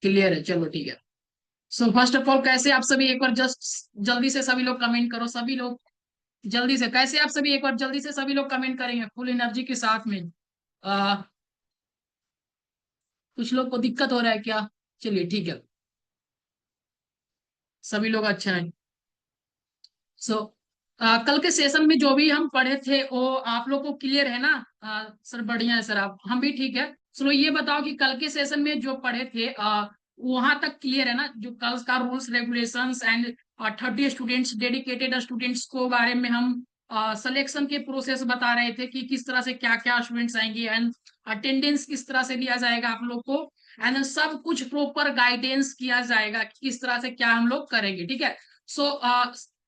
Clear है, चलो ठीक है। सो फर्स्ट ऑफ ऑल कैसे आप सभी, एक बार जस्ट जल्दी से सभी लोग कमेंट करो, सभी लोग जल्दी से, कैसे आप सभी एक बार जल्दी से सभी लोग कमेंट करेंगे फुल एनर्जी के साथ में। आ, कुछ लोग को दिक्कत हो रहा है क्या? चलिए ठीक है, सभी लोग अच्छा है। सो कल के सेशन में जो भी हम पढ़े थे वो आप लोग को क्लियर है ना? सर बढ़िया है सर, आप हम भी ठीक है। चलो ये बताओ कि कल के सेशन में जो पढ़े थे वहां तक क्लियर है ना? जो कल का rules regulations and 30 students, dedicated students को बारे में हम सिलेक्शन के प्रोसेस बता रहे थे कि किस तरह से क्या क्या स्टूडेंट्स आएंगे एंड अटेंडेंस किस तरह से लिया जाएगा आप लोग को, एंड सब कुछ प्रॉपर गाइडेंस किया जाएगा कि किस तरह से क्या हम लोग करेंगे, ठीक है। सो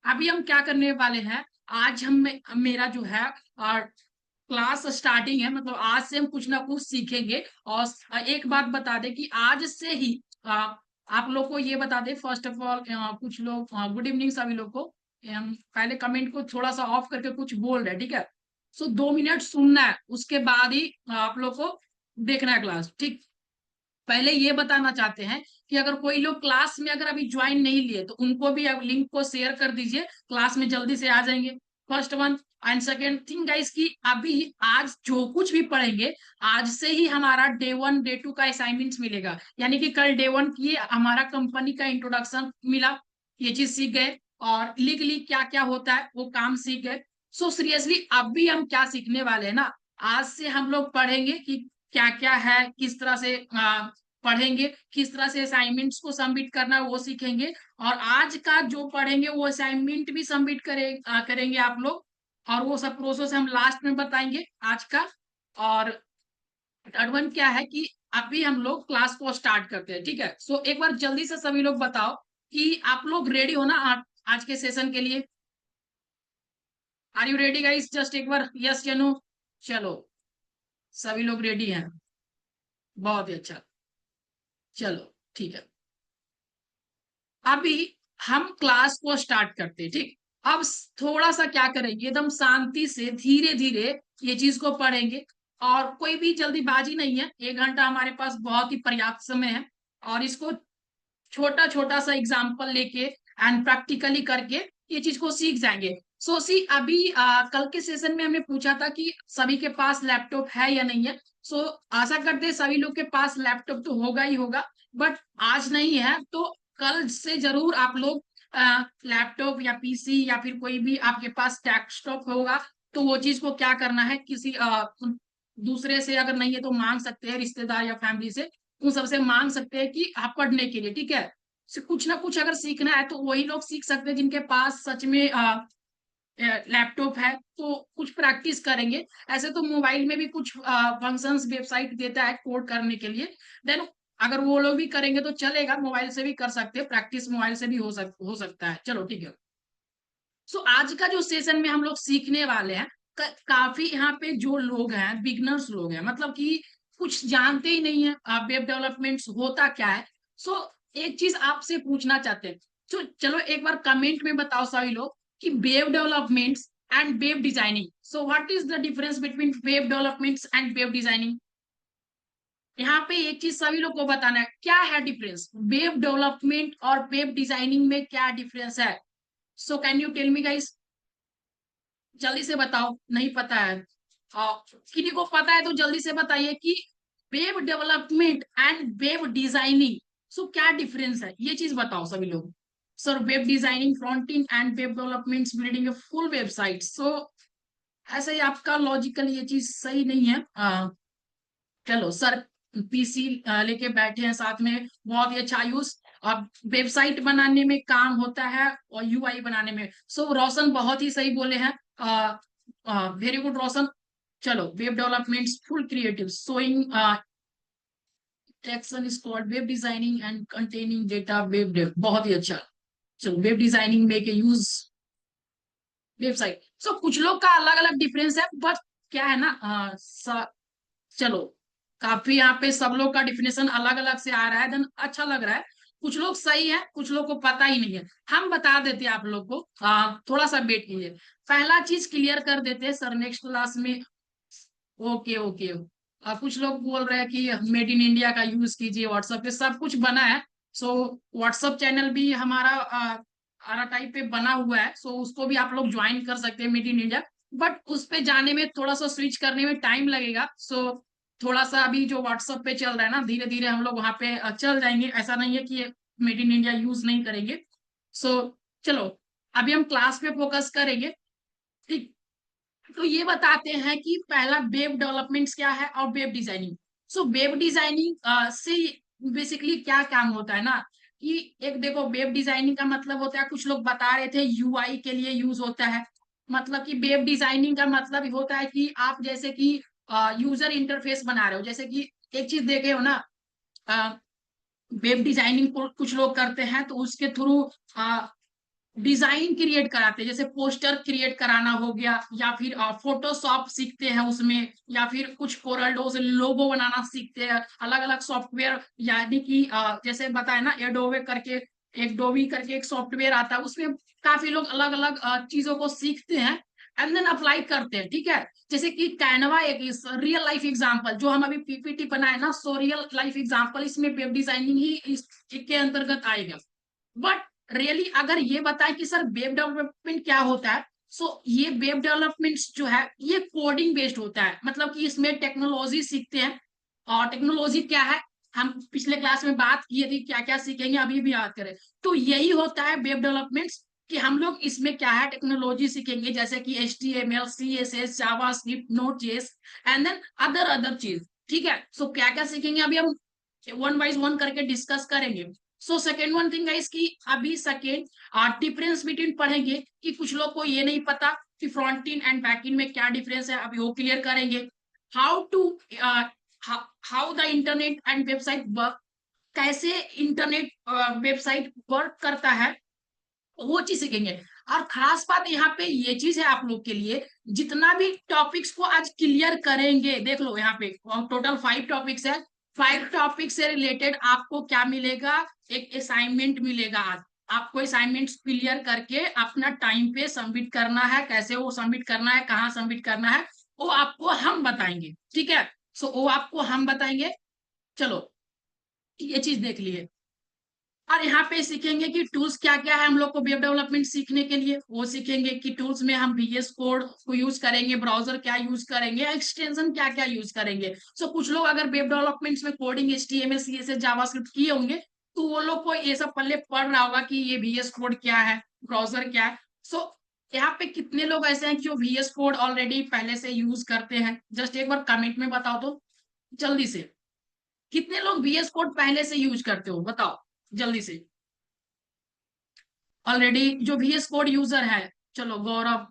अभी हम क्या करने वाले हैं, आज हम मेरा जो है क्लास स्टार्टिंग है, मतलब आज से हम कुछ ना कुछ सीखेंगे। और एक बात बता दें कि आज से ही आप लोग को ये बता दें, फर्स्ट ऑफ ऑल कुछ लोग गुड इवनिंग सभी लोग को। पहले कमेंट को थोड़ा सा ऑफ करके कुछ बोल रहे हैं, ठीक है। सो 2 मिनट सुनना है, उसके बाद ही आप लोग को देखना है क्लास, ठीक। पहले ये बताना चाहते हैं कि अगर कोई लोग क्लास में अगर अभी ज्वाइन नहीं लिए तो उनको भी अब लिंक को शेयर कर दीजिए, क्लास में जल्दी से आ जाएंगे। First one. And second thing guys कि अभी आज जो कुछ भी पढ़ेंगे, आज से ही हमारा डे 1 डे 2 का असाइनमेंट्स मिलेगा, यानी कि कल डे 1 की हमारा कंपनी का इंट्रोडक्शन मिला, ये चीज सीख गए। और लीगली क्या क्या होता है वो काम सीख गए। सो सीरियसली अभी हम क्या सीखने वाले हैं ना, आज से हम लोग पढ़ेंगे कि क्या क्या है, किस तरह से पढ़ेंगे, किस तरह से असाइनमेंट्स को सबमिट करना है वो सीखेंगे। और आज का जो पढ़ेंगे वो असाइनमेंट भी सबमिट करेंगे आप लोग, और वो सब प्रोसेस हम लास्ट में बताएंगे आज का। और थर्ड वन क्या है कि अभी हम लोग क्लास को स्टार्ट करते हैं, ठीक है। सो एक बार जल्दी से सभी लोग बताओ कि आप लोग रेडी हो ना आज के सेशन के लिए? Are you ready guys? Just एक बार यस या नो। चलो, सभी लोग रेडी हैं, बहुत ही अच्छा। चलो ठीक है, अभी हम क्लास को स्टार्ट करते हैं, ठीक। अब थोड़ा सा क्या करेंगे, एकदम शांति से धीरे धीरे ये चीज को पढ़ेंगे। और कोई भी जल्दीबाजी नहीं है, 1 घंटा हमारे पास बहुत ही पर्याप्त समय है। और इसको छोटा छोटा सा एग्जाम्पल लेके एंड प्रैक्टिकली करके ये चीज को सीख जाएंगे। सो सी अभी कल के सेशन में हमने पूछा था कि सभी के पास लैपटॉप है या नहीं है। सो आशा करते हैं सभी लोग के पास लैपटॉप तो होगा ही होगा, बट आज नहीं है तो कल से जरूर आप लोग लैपटॉप या पीसी या फिर कोई भी आपके पास डेस्कटॉप होगा, तो वो चीज को क्या करना है, किसी दूसरे से अगर नहीं है तो मांग सकते हैं, रिश्तेदार या फैमिली से उन सबसे मांग सकते हैं कि आप पढ़ने के लिए, ठीक है। कुछ ना कुछ अगर सीखना है तो वही लोग सीख सकते हैं जिनके पास सच में लैपटॉप है, तो कुछ प्रैक्टिस करेंगे। ऐसे तो मोबाइल में भी कुछ फंक्शंस वेबसाइट देता है कोड करने के लिए, देन अगर वो लोग भी करेंगे तो चलेगा, मोबाइल से भी कर सकते हैं, प्रैक्टिस मोबाइल से भी हो सकता है, चलो ठीक है। सो आज का जो सेशन में हम लोग सीखने वाले हैं, काफी यहाँ पे जो लोग हैं बिगनर्स लोग हैं, मतलब कि कुछ जानते ही नहीं है वेब डेवलपमेंट्स होता क्या है। सो एक चीज आपसे पूछना चाहते हैं, तो चलो एक बार कमेंट में बताओ सभी लोग कि web developments and web designing, so what is the difference between web developments and web designing. यहाँ पे एक चीज सभी लोग को बताना है, क्या है डिफरेंस वेब डेवलपमेंट और वेब डिजाइनिंग में, क्या डिफरेंस है? So can you tell me guys, जल्दी से बताओ, नहीं पता है किसी को पता है तो जल्दी से बताइए कि web development and web designing, so क्या डिफरेंस है, ये चीज बताओ सभी लोग। Sir web designing fronting and web development building a full website. So ऐसे ही आपका लॉजिकल ये चीज सही नहीं है। चलो सर, पीसी लेके बैठे हैं साथ में, बहुत ही अच्छा यूज। अब वेबसाइट बनाने में काम होता है और यूआई बनाने में। सो रोशन बहुत ही सही बोले हैं, वेरी गुड रोशन। चलो web development full creative showing taxon is called web designing and containing data web dev, बहुत ही अच्छा। चलो वेब डिजाइनिंग में के यूज वेबसाइट। सो कुछ लोग का अलग अलग डिफरेंस है, बट क्या है ना चलो काफी यहाँ पे सब लोग का डिफिनेशन अलग अलग से आ रहा है, देन अच्छा लग रहा है। कुछ लोग सही है, कुछ लोग को पता ही नहीं है, हम बता देते हैं आप लोग को, थोड़ा सा वेट कीजिए। पहला चीज क्लियर कर देते हैं सर नेक्स्ट क्लास में। ओके ओके, कुछ लोग बोल रहे हैं कि मेड इन इंडिया का यूज कीजिए, व्हाट्सएप पे सब कुछ बना है। सो व्हाट्सएप चैनल भी हमारा आरा टाइप पे बना हुआ है, सो उसको भी आप लोग ज्वाइन कर सकते हैं, मेड इन इंडिया। बट उस पे जाने में थोड़ा सा स्विच करने में टाइम लगेगा। सो थोड़ा सा अभी जो व्हाट्सएप पे चल रहा है ना, धीरे धीरे हम लोग वहां पे चल जाएंगे। ऐसा नहीं है कि मेड इन इंडिया यूज नहीं करेंगे। सो चलो, अभी हम क्लास पे फोकस करेंगे। ठीक, तो ये बताते हैं कि पहला वेब डेवलपमेंट्स क्या है और web designing. So web designing से बेसिकली क्या काम होता है ना, कि एक देखो, वेब डिजाइनिंग का मतलब होता है, कुछ लोग बता रहे थे यूआई के लिए यूज होता है। मतलब कि वेब डिजाइनिंग का मतलब होता है कि आप जैसे कि यूजर इंटरफेस बना रहे हो। जैसे कि एक चीज देखे हो ना, वेब डिजाइनिंग को कुछ लोग करते हैं तो उसके थ्रू डिजाइन क्रिएट कराते हैं, जैसे पोस्टर क्रिएट कराना हो गया, या फिर फोटोशॉप सीखते हैं उसमें, या फिर कुछ कोरल से लोगो बनाना सीखते हैं, अलग अलग सॉफ्टवेयर। यानी कि जैसे बताए ना, एडोबे करके, एक डोबी करके एक सॉफ्टवेयर आता है, उसमें काफी लोग अलग अलग चीजों को सीखते हैं एंड देन अप्लाई करते हैं। ठीक है, जैसे कि कैनवा एक रियल लाइफ एग्जांपल, जो हम अभी पीपीटी बनाए ना, सो रियल लाइफ एग्जांपल इसमें वेब डिजाइनिंग ही इसके अंतर्गत आएगा। बट रियली अगर ये बताएं कि सर वेब डेवलपमेंट क्या होता है, सो ये वेब डेवलपमेंट जो है ये कोडिंग बेस्ड होता है। मतलब कि इसमें टेक्नोलॉजी सीखते हैं। और टेक्नोलॉजी क्या है, हम पिछले क्लास में बात किए थे, क्या क्या सीखेंगे अभी भी याद करें। तो यही होता है वेब डेवलपमेंट, कि हम लोग इसमें क्या है, टेक्नोलॉजी सीखेंगे, जैसे कि HTML CSS JavaScript Node JS and then other other चीज। ठीक है, सो क्या क्या सीखेंगे अभी हम वन वाइज वन करके डिस्कस करेंगे। सो सेकेंड वन थिंग है इसकी, अभी सेकेंड डिफरेंस बिटवीन पढ़ेंगे, कि कुछ लोग को ये नहीं पता कि front end and back end में क्या डिफरेंस है, अभी वो क्लियर करेंगे। How to how the internet and website work, कैसे इंटरनेट वेबसाइट वर्क करता है, वो चीज सीखेंगे। और खास बात यहाँ पे ये चीज है आप लोग के लिए, जितना भी टॉपिक्स को आज क्लियर करेंगे, देख लो यहाँ पे टोटल 5 टॉपिक्स है। 5 टॉपिक से रिलेटेड आपको क्या मिलेगा, एक असाइनमेंट मिलेगा आज। आपको असाइनमेंट क्लियर करके अपना टाइम पे सबमिट करना है। कैसे वो सबमिट करना है, कहाँ सबमिट करना है, वो आपको हम बताएंगे। ठीक है, सो वो आपको हम बताएंगे। चलो, ये चीज देख लिए। और यहाँ पे सीखेंगे कि टूल्स क्या क्या है हम लोग को वेब डेवलपमेंट सीखने के लिए। वो सीखेंगे कि टूल्स में हम VS कोड को यूज करेंगे, ब्राउजर क्या यूज करेंगे, एक्सटेंशन क्या क्या यूज करेंगे। सो कुछ लोग अगर वेब डेवलपमेंट में कोडिंग HTML CSS जावास्क्रिप्ट किए होंगे, तो वो लोग को ये सब पहले पढ़ रहा होगा कि ये VS कोड क्या है, ब्राउजर क्या है। सो यहाँ पे कितने लोग ऐसे हैं कि वो VS कोड ऑलरेडी पहले से यूज करते हैं, जस्ट एक बार कमेंट में बताओ तो, जल्दी से। कितने लोग VS कोड पहले से यूज करते हो, बताओ जल्दी से। ऑलरेडी जो VS कोड यूजर है, चलो गौरव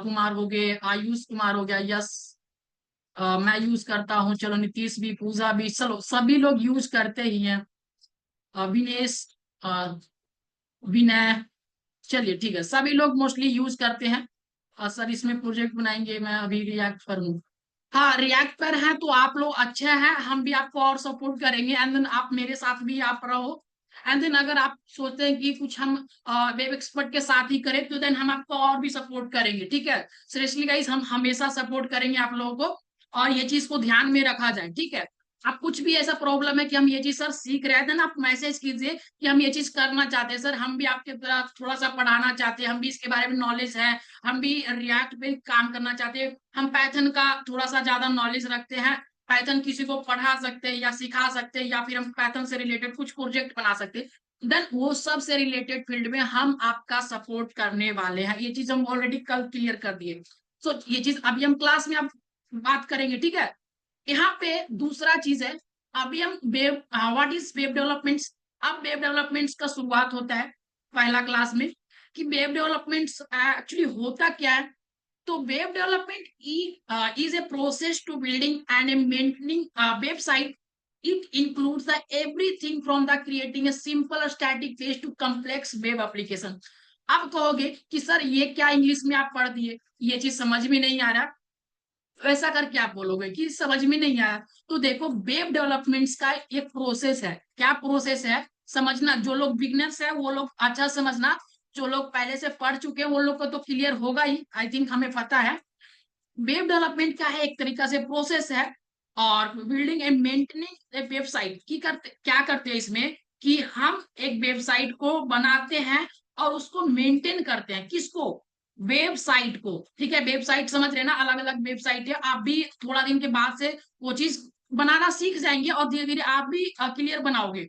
कुमार हो गए, आयुष कुमार हो गया, यस मैं यूज करता हूँ, चलो नीतीश भी, पूजा भी, चलो सभी लोग यूज करते ही हैं। विनेश, अ, विनय, चलिए ठीक है, सभी लोग मोस्टली यूज करते हैं। सर इसमें प्रोजेक्ट बनाएंगे, मैं अभी रिएक्ट पर हूँ। हाँ, रिएक्ट पर है तो आप लोग अच्छे हैं, हम भी आपको और सपोर्ट करेंगे एंड देन आप मेरे साथ भी आप रहो। एंड देन अगर आप सोचते हैं कि कुछ हम वेब एक्सपर्ट के साथ ही करें, तो देन हम आपको और भी सपोर्ट करेंगे। ठीक है, सीरियसली गाइस, हम हमेशा सपोर्ट करेंगे आप लोगों को। और ये चीज को ध्यान में रखा जाए। ठीक है, आप कुछ भी ऐसा प्रॉब्लम है कि हम ये चीज सर सीख रहे थे ना, आप मैसेज कीजिए कि हम ये चीज करना चाहते हैं सर, हम भी आपके तरह थोड़ा सा पढ़ाना चाहते हैं, हम भी इसके बारे में नॉलेज है, हम भी रिएक्ट पे काम करना चाहते हैं, हम पैथन का थोड़ा सा ज्यादा नॉलेज रखते हैं, पैथन किसी को पढ़ा सकते हैं या सिखा सकते हैं, या फिर हम पैथन से रिलेटेड कुछ प्रोजेक्ट बना सकते हैं, देन वो सब से रिलेटेड फील्ड में हम आपका सपोर्ट करने वाले हैं। ये चीज हम ऑलरेडी कल क्लियर कर दिए। सो ये चीज अभी हम क्लास में आप बात करेंगे। ठीक है, यहाँ पे दूसरा चीज है, अभी हम web, what is web developments. अब वेब डेवलपमेंट्स का शुरुआत होता है पहला क्लास में, कि वेब डेवलपमेंट्स एक्चुअली होता क्या है। तो web development is a process to building and maintaining a website. It includes the everything from the creating a simple static page to complex web application. अब कहोगे कि सर ये क्या इंग्लिश में आप पढ़ दिए, ये चीज समझ में नहीं आ रहा। वैसा करके आप बोलोगे कि समझ में नहीं आया, तो देखो वेब डेवलपमेंट्स का एक प्रोसेस है। क्या प्रोसेस है, समझना। जो लोग बिगनर्स है वो लोग अच्छा समझना, जो लोग पहले से पढ़ चुके हैं वो लोग को तो क्लियर होगा ही, आई थिंक हमें पता है। वेब डेवलपमेंट का है एक तरीका से प्रोसेस है, और building and maintaining a website की करते क्या करते हैं इसमें कि हम एक वेबसाइट को बनाते हैं और उसको मेंटेन करते हैं। किसको? वेबसाइट को। ठीक है, वेबसाइट समझ रहे ना, अलग अलग वेबसाइट है। आप भी थोड़ा दिन के बाद से वो चीज बनाना सीख जाएंगे और धीरे धीरे आप भी क्लियर बनाओगे।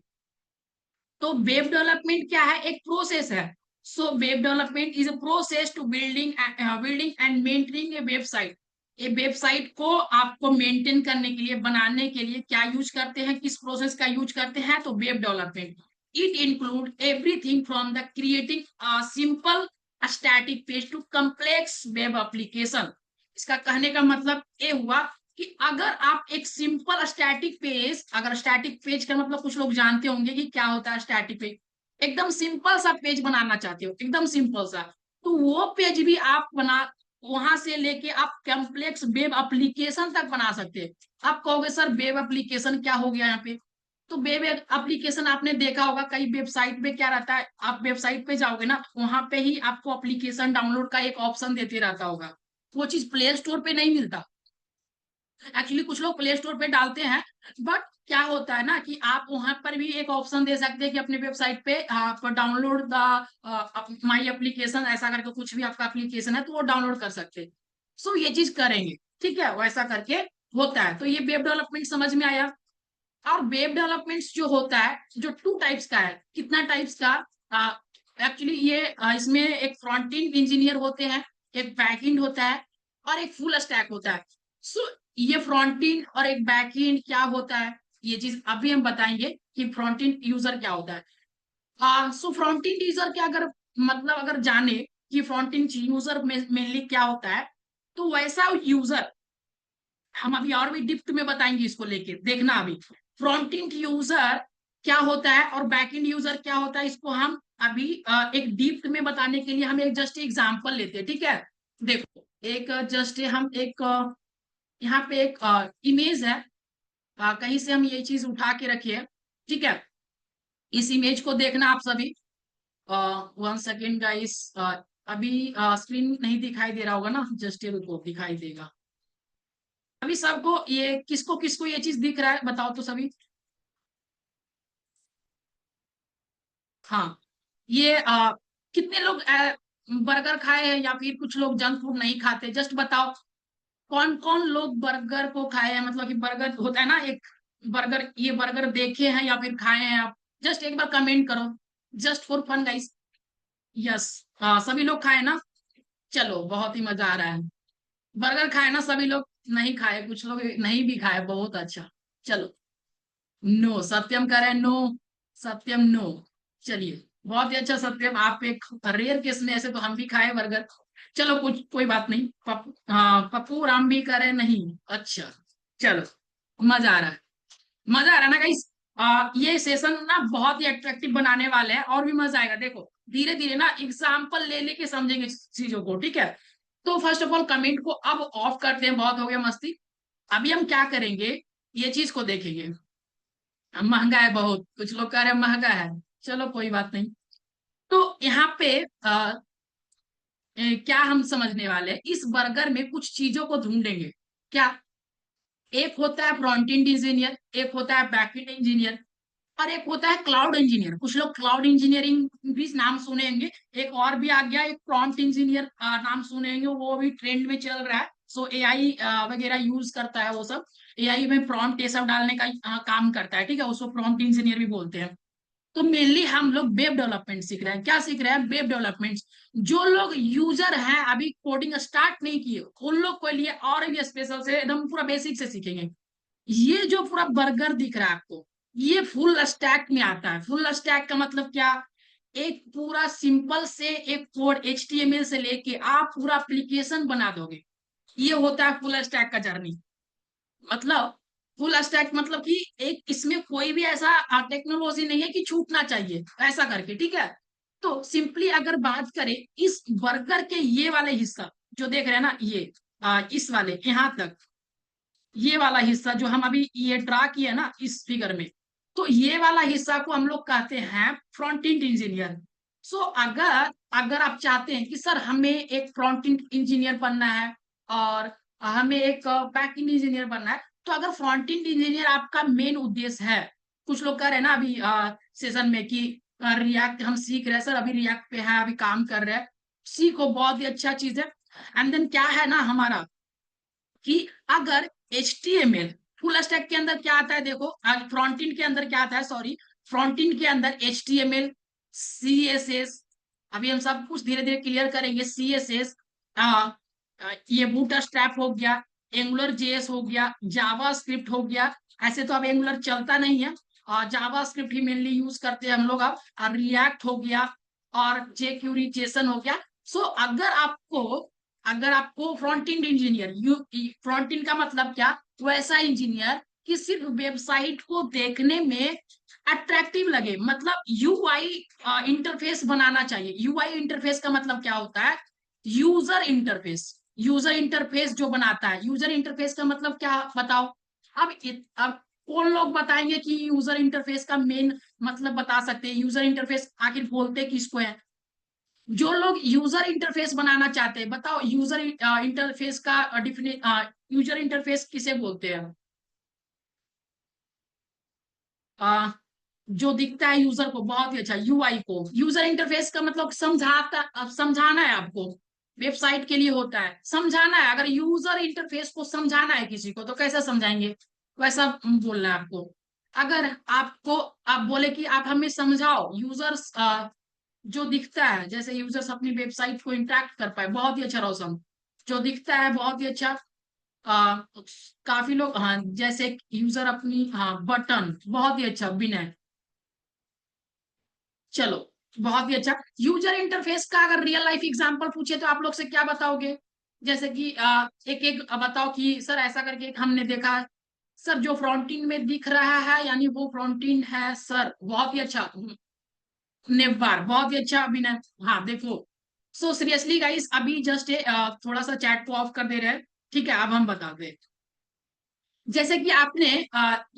तो वेब डेवलपमेंट क्या है? एक प्रोसेस है। So web development is a process to building and maintaining a website. ये वेबसाइट को आपको मेंटेन करने के लिए, बनाने के लिए क्या यूज करते हैं, किस प्रोसेस का यूज करते हैं? तो web development it include everything from the creating simple static page to complex web application. इसका कहने का मतलब ये हुआ कि अगर आप एक सिंपल स्टैटिक पेज, अगर स्टैटिक पेज का मतलब कुछ लोग जानते होंगे कि क्या होता है स्टैटिक पेज, एकदम सिंपल सा पेज बनाना चाहते हो, एकदम सिंपल सा, तो वो पेज भी आप बना, वहां से लेके आप कॉम्प्लेक्स वेब एप्लीकेशन तक बना सकते हैं। आप कहोगे सर वेब एप्लीकेशन क्या हो गया यहाँ पे? तो वेब एप्लीकेशन आपने देखा होगा कई वेबसाइट पे क्या रहता है, आप वेबसाइट पे जाओगे ना, वहां पे ही आपको एप्लीकेशन डाउनलोड का एक ऑप्शन देते रहता होगा। वो चीज प्ले स्टोर पे नहीं मिलता। एक्चुअली कुछ लोग प्ले स्टोर पे डालते हैं, बट क्या होता है ना कि आप वहां पर भी एक ऑप्शन दे सकते हैं कि अपने वेबसाइट पे आप डाउनलोड द माई एप्लीकेशन, ऐसा करके कुछ भी आपका एप्लीकेशन है तो वो डाउनलोड कर सकते हैं। सो ये चीज करेंगे, ठीक है, वैसा करके होता है। तो ये वेब डेवलपमेंट समझ में आया। और वेब डेवलपमेंट जो होता है, जो टू टाइप्स का है। कितना टाइप्स का? एक्चुअली ये इसमें एक फ्रंट एंड इंजीनियर होते हैं, एक बैक एंड होता है, और एक फुल स्टैक होता है। सो ये फ्रंट एंड और एक बैक एंड क्या होता है, ये चीज अभी हम बताएंगे कि फ्रंट एंड यूजर क्या होता है। सो फ्रंट एंड यूजर क्या, अगर मतलब अगर जाने कि फ्रंट एंड यूजर मेनली क्या होता है, तो वैसा यूजर हम अभी और भी डिप्थ में बताएंगे इसको लेके, देखना अभी। फ्रंट एंड यूजर क्या होता है और बैक एंड यूजर क्या होता है, इसको हम अभी एक डिप्थ में बताने के लिए हम एक जस्ट एग्जांपल लेते हैं, ठीक है। देखो एक जस्ट हम एक यहाँ पे एक इमेज है, कहीं से हम ये चीज उठा के रखिए, ठीक है। इस इमेज को देखना आप सभी। 1 सेकेंड गाइस, अभी स्क्रीन नहीं दिखाई दे रहा होगा ना, जस्ट ये रुको, दिखाई देगा अभी सबको। ये किसको किसको ये चीज दिख रहा है बताओ तो सभी। हाँ, ये कितने लोग बर्गर खाए हैं या फिर कुछ लोग जंक फूड नहीं खाते, जस्ट बताओ। कौन कौन लोग बर्गर को खाए हैं, मतलब कि बर्गर होता है ना एक, बर्गर, ये बर्गर देखे हैं या फिर खाए हैं आप? जस्ट एक बार कमेंट करो, just for fun guys. Yes, सभी लोग खाए ना। चलो बहुत ही मजा आ रहा है। बर्गर खाए ना सभी लोग? नहीं खाए, कुछ लोग नहीं भी खाए, बहुत अच्छा। चलो, नो, सत्यम कह रहे हैं नो। सत्यम नो। चलिए, बहुत ही अच्छा सत्यम, आप एक रेयर केस में, ऐसे तो हम भी खाए बर्गर। चलो कुछ, कोई बात नहीं। पप्पू, हाँ, पप्पू राम भी करे नहीं। अच्छा, चलो, मजा आ रहा है। मजा आ रहा है ना गाइस। ये सेशन ना बहुत ही अट्रैक्टिव बनाने वाले हैं, और भी मजा आएगा। देखो धीरे धीरे ना एग्जाम्पल ले लेके समझेंगे चीजों को, ठीक है। तो फर्स्ट ऑफ ऑल कमेंट को अब ऑफ करते हैं, बहुत हो गया मस्ती। अभी हम क्या करेंगे, ये चीज को देखेंगे। महंगा है बहुत, कुछ लोग कह रहे हैं महंगा है। चलो कोई बात नहीं। तो यहाँ पे क्या हम समझने वाले हैं, इस बर्गर में कुछ चीजों को ढूंढेंगे। क्या? एक होता है फ्रंट एंड इंजीनियर, एक होता है बैक एंड इंजीनियर, और एक होता है क्लाउड इंजीनियर। कुछ लोग क्लाउड इंजीनियरिंग भी नाम सुने होंगे। एक और भी आ गया, एक प्रॉम्प्ट इंजीनियर नाम सुने होंगे, वो भी ट्रेंड में चल रहा है। सो एआई वगैरह यूज करता है वो सब। एआई में प्रॉम्प्ट ये सब डालने का काम करता है, ठीक है, उसको प्रॉम्प्ट इंजीनियर भी बोलते हैं। तो मेनली हम लोग वेब डेवलपमेंट सीख रहे हैं। क्या सीख रहे हैं? Web development. जो लोग यूजर हैं, अभी कोडिंग स्टार्ट नहीं किए, उन लोग के लिए और भी स्पेशल से एकदम पूरा बेसिक से सीखेंगे। ये जो पूरा बर्गर दिख रहा है आपको, ये फुल स्टैक में आता है। फुल स्टैक का मतलब क्या? एक पूरा सिंपल से एक कोड HTML से लेके आप पूरा एप्लीकेशन बना दोगे। ये होता है फुल स्टैक का जर्नी। मतलब फुल स्टैक मतलब कि एक इसमें कोई भी ऐसा टेक्नोलॉजी नहीं है कि छूटना चाहिए, ऐसा करके, ठीक है। तो सिंपली अगर बात करें इस बर्गर के ये वाले हिस्सा जो देख रहे हैं ना, ये इस वाले यहां तक, ये वाला हिस्सा जो हम अभी ये ड्रा किया ना इस फिगर में, तो ये वाला हिस्सा को हम लोग कहते हैं फ्रंट एंड इंजीनियर। सो अगर अगर आप चाहते हैं कि सर हमें एक फ्रंट एंड इंजीनियर बनना है और हमें एक बैक एंड इंजीनियर बनना है, तो अगर फ्रंट एंड इंजीनियर आपका मेन उद्देश्य है, कुछ लोग कह रहे हैं ना अभी सेशन में कि रिएक्ट हम सीख रहे हैं सर, अभी रिएक्ट पे है, अभी काम कर रहे हैं, सीखो, बहुत ही अच्छा चीज है। एंड देन क्या है ना हमारा कि अगर HTML फुल स्टैक के अंदर क्या आता है, देखो फ्रंट एंड के अंदर क्या आता है, सॉरी, फ्रंट एंड के अंदर HTML, CSS, अभी हम सब कुछ धीरे धीरे क्लियर करेंगे। CSS, ये बूटस्ट्रैप हो गया, एंगुलर JS हो गया, जावा स्क्रिप्ट हो गया। ऐसे तो अब एंगुलर चलता नहीं है, और जावा स्क्रिप्ट ही मेनली यूज करते हैं हम लोग अब। रिएक्ट हो गया और jQuery जेसन हो गया। सो अगर आपको front end engineer, front end का मतलब क्या, वैसा इंजीनियर कि सिर्फ वेबसाइट को देखने में अट्रैक्टिव लगे, मतलब यूआई इंटरफेस बनाना चाहिए। यूआई इंटरफेस का मतलब क्या होता है, यूजर इंटरफेस। यूजर इंटरफेस जो बनाता है, यूजर इंटरफेस का मतलब क्या बताओ। अब कौन लोग बताएंगे कि यूजर इंटरफेस का मेन मतलब बता सकते हैं, यूजर इंटरफेस आखिर बोलते किसको है। जो लोग यूजर इंटरफेस बनाना चाहते हैं, बताओ यूजर इंटरफेस का यूजर इंटरफेस किसे बोलते हैं। आ, जो दिखता है यूजर को, बहुत ही अच्छा, यूआई को। यूजर इंटरफेस का मतलब समझाता, अब समझाना है आपको, वेबसाइट के लिए होता है समझाना है। अगर यूजर इंटरफेस को समझाना है किसी को तो कैसे समझाएंगे, वैसा बोलना है आपको। अगर आपको आप बोले कि आप हमें समझाओ यूजर्स जो दिखता है, जैसे यूजर्स अपनी वेबसाइट को इंटरेक्ट कर पाए, बहुत ही अच्छा रोशन, जो दिखता है बहुत ही अच्छा। आ, काफी लोग, हाँ, जैसे यूजर अपनी, हाँ, बटन, बहुत ही अच्छा विनय, चलो, बहुत ही अच्छा। यूजर इंटरफेस का अगर रियल लाइफ एग्जांपल पूछे तो आप लोग से क्या बताओगे, जैसे कि एक एक बताओ कि सर ऐसा करके एक हमने देखा है, सर जो फ्रंटिंग में दिख रहा है यानी वो फ्रंटिंग है सर, बहुत ही अच्छा। नेवर, बहुत ही अच्छा अभिनय। हाँ देखो, सो सीरियसली गाइस, अभी जस्ट थोड़ा सा चैट को ऑफ कर दे रहे हैं, ठीक है, अब हम बताते हैं। जैसे कि आपने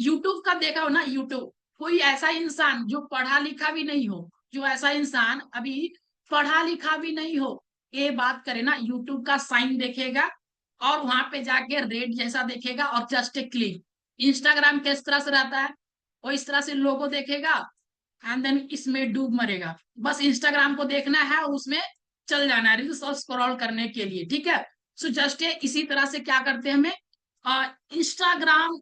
यूट्यूब का देखा हो ना, यूट्यूब, कोई ऐसा इंसान जो पढ़ा लिखा भी नहीं हो, जो ऐसा इंसान अभी पढ़ा लिखा भी नहीं हो, ये बात करे ना, यूट्यूब का साइन देखेगा और वहां पे जाके रेड जैसा देखेगा और जस्ट ए क्लिक। इंस्टाग्राम किस तरह से रहता है, वो इस तरह से लोगो देखेगा एंड देन इसमें डूब मरेगा। बस इंस्टाग्राम को देखना है और उसमें चल जाना है रील्स और स्क्रॉल करने के लिए, ठीक है। सो जस्ट इसी तरह से क्या करते हैं, हमें इंस्टाग्राम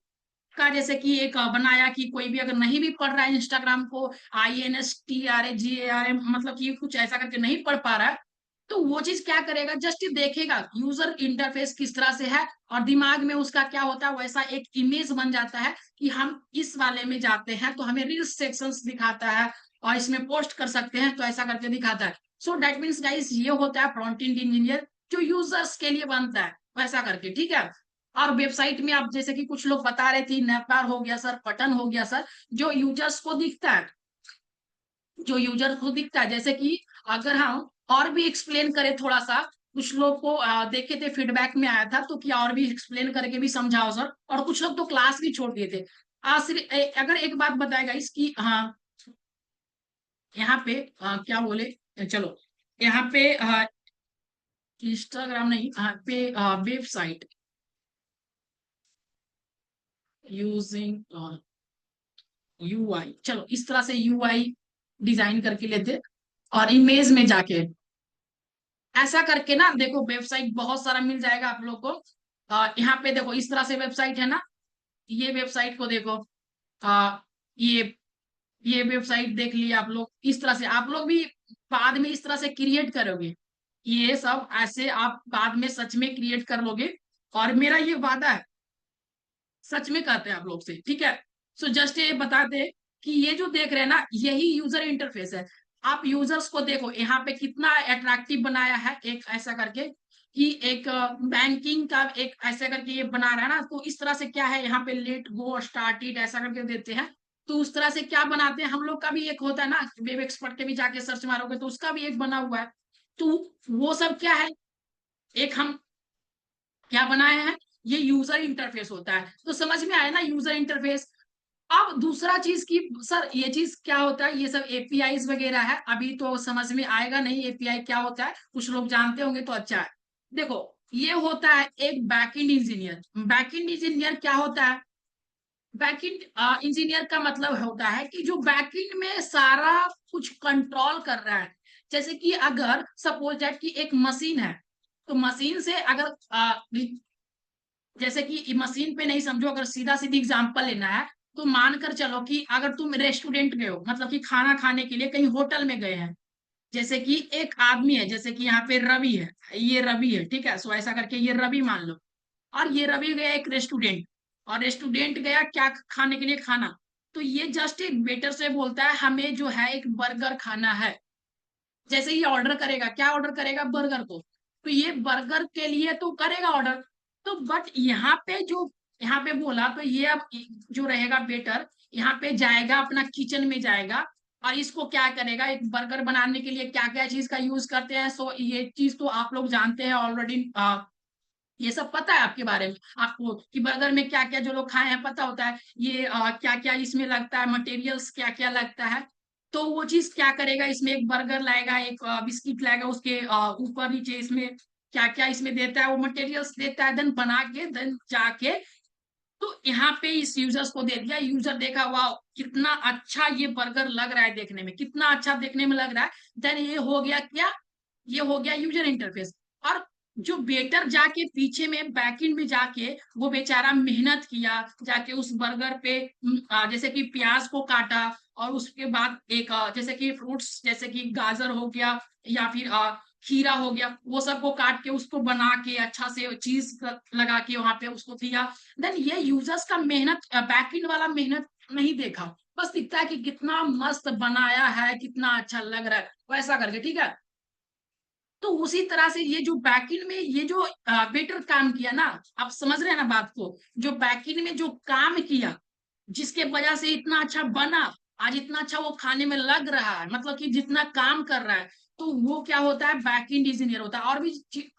का जैसे कि एक बनाया कि कोई भी अगर नहीं भी पढ़ रहा है इंस्टाग्राम को, INSTRAGARM, मतलब कि कुछ ऐसा करके नहीं पढ़ पा रहा है, तो वो चीज क्या करेगा, जस्ट देखेगा यूजर इंटरफेस किस तरह से है, और दिमाग में उसका क्या होता है, वैसा एक इमेज बन जाता है कि हम इस वाले में जाते हैं तो हमें रील्स सेक्शंस दिखाता है और इसमें पोस्ट कर सकते हैं, तो ऐसा करके दिखाता है। सो दैट मीन्स गाइस, ये होता है फ्रंट एंड इंजीनियर, जो यूजर्स के लिए बनता है वैसा करके, ठीक है। और वेबसाइट में आप जैसे कि कुछ लोग बता रहे थे, नेटबार हो गया सर, बटन हो गया सर, जो यूजर्स को दिखता है, जो यूजर को दिखता है, जैसे कि अगर हम और भी एक्सप्लेन करें थोड़ा सा, कुछ लोग को देखे थे फीडबैक में आया था तो क्या और भी एक्सप्लेन करके भी समझाओ सर, और कुछ लोग तो क्लास भी छोड़ दिए थे। अगर एक बात बताएगा इसकी, हाँ, यहाँ पे क्या बोले, चलो, यहाँ पे इंस्टाग्राम नहीं, यहाँ पे वेबसाइट यूजिंग UI, चलो इस तरह से UI डिजाइन करके लेते और इमेज में जाके ऐसा करके ना, देखो वेबसाइट बहुत सारा मिल जाएगा आप लोग को। यहाँ पे देखो इस तरह से वेबसाइट है ना, ये वेबसाइट को देखो, आ, ये ये वेबसाइट देख लिया आप लोग, इस तरह से आप लोग भी बाद में इस तरह से क्रिएट करोगे, ये सब ऐसे आप बाद में सच में क्रिएट कर लोगे, और मेरा ये वादा है, सच में कहते हैं आप लोग से, ठीक है। सो जस्ट ये बता दे कि ये जो देख रहे हैं ना, यही यूजर इंटरफेस है। आप यूजर्स को देखो यहाँ पे कितना अट्रैक्टिव बनाया है, एक ऐसा करके कि एक बैंकिंग का एक ऐसा करके ये बना रहा है ना, तो इस तरह से क्या है, यहाँ पे लेट गो स्टार्टेड ऐसा करके देते हैं। तो उस तरह से क्या बनाते हैं, हम लोग का भी एक होता है ना, वेब एक्सपर्ट के भी जाके सर्च मारोगे तो उसका भी एक बना हुआ है। तो वो सब क्या है, एक हम क्या बनाए हैं, ये यूजर इंटरफेस होता है। तो समझ में आया ना यूजर इंटरफेस। अब दूसरा चीज की, सर ये चीज क्या होता है, ये सब APIs वगैरह है, अभी तो समझ में आएगा नहीं API क्या होता है, कुछ लोग जानते होंगे तो अच्छा है। देखो ये होता है एक बैकएंड इंजीनियर। बैकएंड इंजीनियर क्या होता है? बैकएंड इंजीनियर का मतलब होता है कि जो बैकएंड में सारा कुछ कंट्रोल कर रहा है। जैसे कि अगर सपोज दैट कि एक मशीन है, तो मशीन से अगर जैसे कि मशीन पे नहीं समझो, अगर सीधा सीधी एग्जांपल लेना है, तो मानकर चलो कि अगर तुम रेस्टोरेंट गए हो, मतलब कि खाना खाने के लिए कहीं होटल में गए हैं। जैसे कि एक आदमी है, जैसे कि यहाँ पे रवि है, ये रवि है, ठीक है, सो ऐसा करके ये रवि मान लो। और ये रवि गया एक रेस्टोरेंट, और रेस्टोरेंट गया क्या खाने के लिए? खाना। तो ये जस्ट एक वेटर से बोलता है हमें जो है एक बर्गर खाना है। जैसे ये ऑर्डर करेगा, क्या ऑर्डर करेगा? बर्गर को। तो ये बर्गर के लिए तो करेगा ऑर्डर। तो बट यहाँ पे जो यहाँ पे बोला, तो ये अब जो रहेगा वेटर, यहाँ पे जाएगा, अपना किचन में जाएगा, और इसको क्या करेगा? एक बर्गर बनाने के लिए क्या क्या चीज का यूज करते हैं, सो ये चीज तो आप लोग जानते हैं ऑलरेडी। ये सब पता है आपके बारे में आपको कि बर्गर में क्या क्या, जो लोग खाए हैं पता होता है ये क्या क्या इसमें लगता है, मटेरियल्स क्या क्या लगता है। तो वो चीज क्या करेगा, इसमें एक बर्गर लाएगा, एक बिस्किट लाएगा, उसके ऊपर नीचे इसमें क्या क्या इसमें देता है, वो मटेरियल्स देता है, देन बना के देन जाके तो यहाँ पे इस यूजर्स को दे दिया। यूजर देखा, वाह कितना अच्छा ये बर्गर लग रहा है, देखने में कितना अच्छा देखने में लग रहा है। देन ये हो गया क्या? ये हो गया यूजर इंटरफेस। और जो वेटर जाके पीछे में बैकएंड में जाके वो बेचारा मेहनत किया, जाके उस बर्गर पे जैसे कि प्याज को काटा, और उसके बाद एक जैसे कि फ्रूट्स, जैसे कि गाजर हो गया, या फिर खीरा हो गया, वो सबको काट के उसको बना के अच्छा से चीज लगा के वहां पे उसको दिया। देन ये यूजर्स का मेहनत, बैकएंड वाला मेहनत नहीं देखा, बस दिखता है कि कितना मस्त बनाया है, कितना अच्छा लग रहा है, वैसा करके, ठीक है। तो उसी तरह से ये जो बैकएंड में ये जो बेटर काम किया ना, आप समझ रहे हैं ना बात को? जो बैकएंड में जो काम किया, जिसके वजह से इतना अच्छा बना, आज इतना अच्छा वो खाने में लग रहा है, मतलब कि जितना काम कर रहा है, तो वो क्या होता है? बैकएंड इंजीनियर होता है।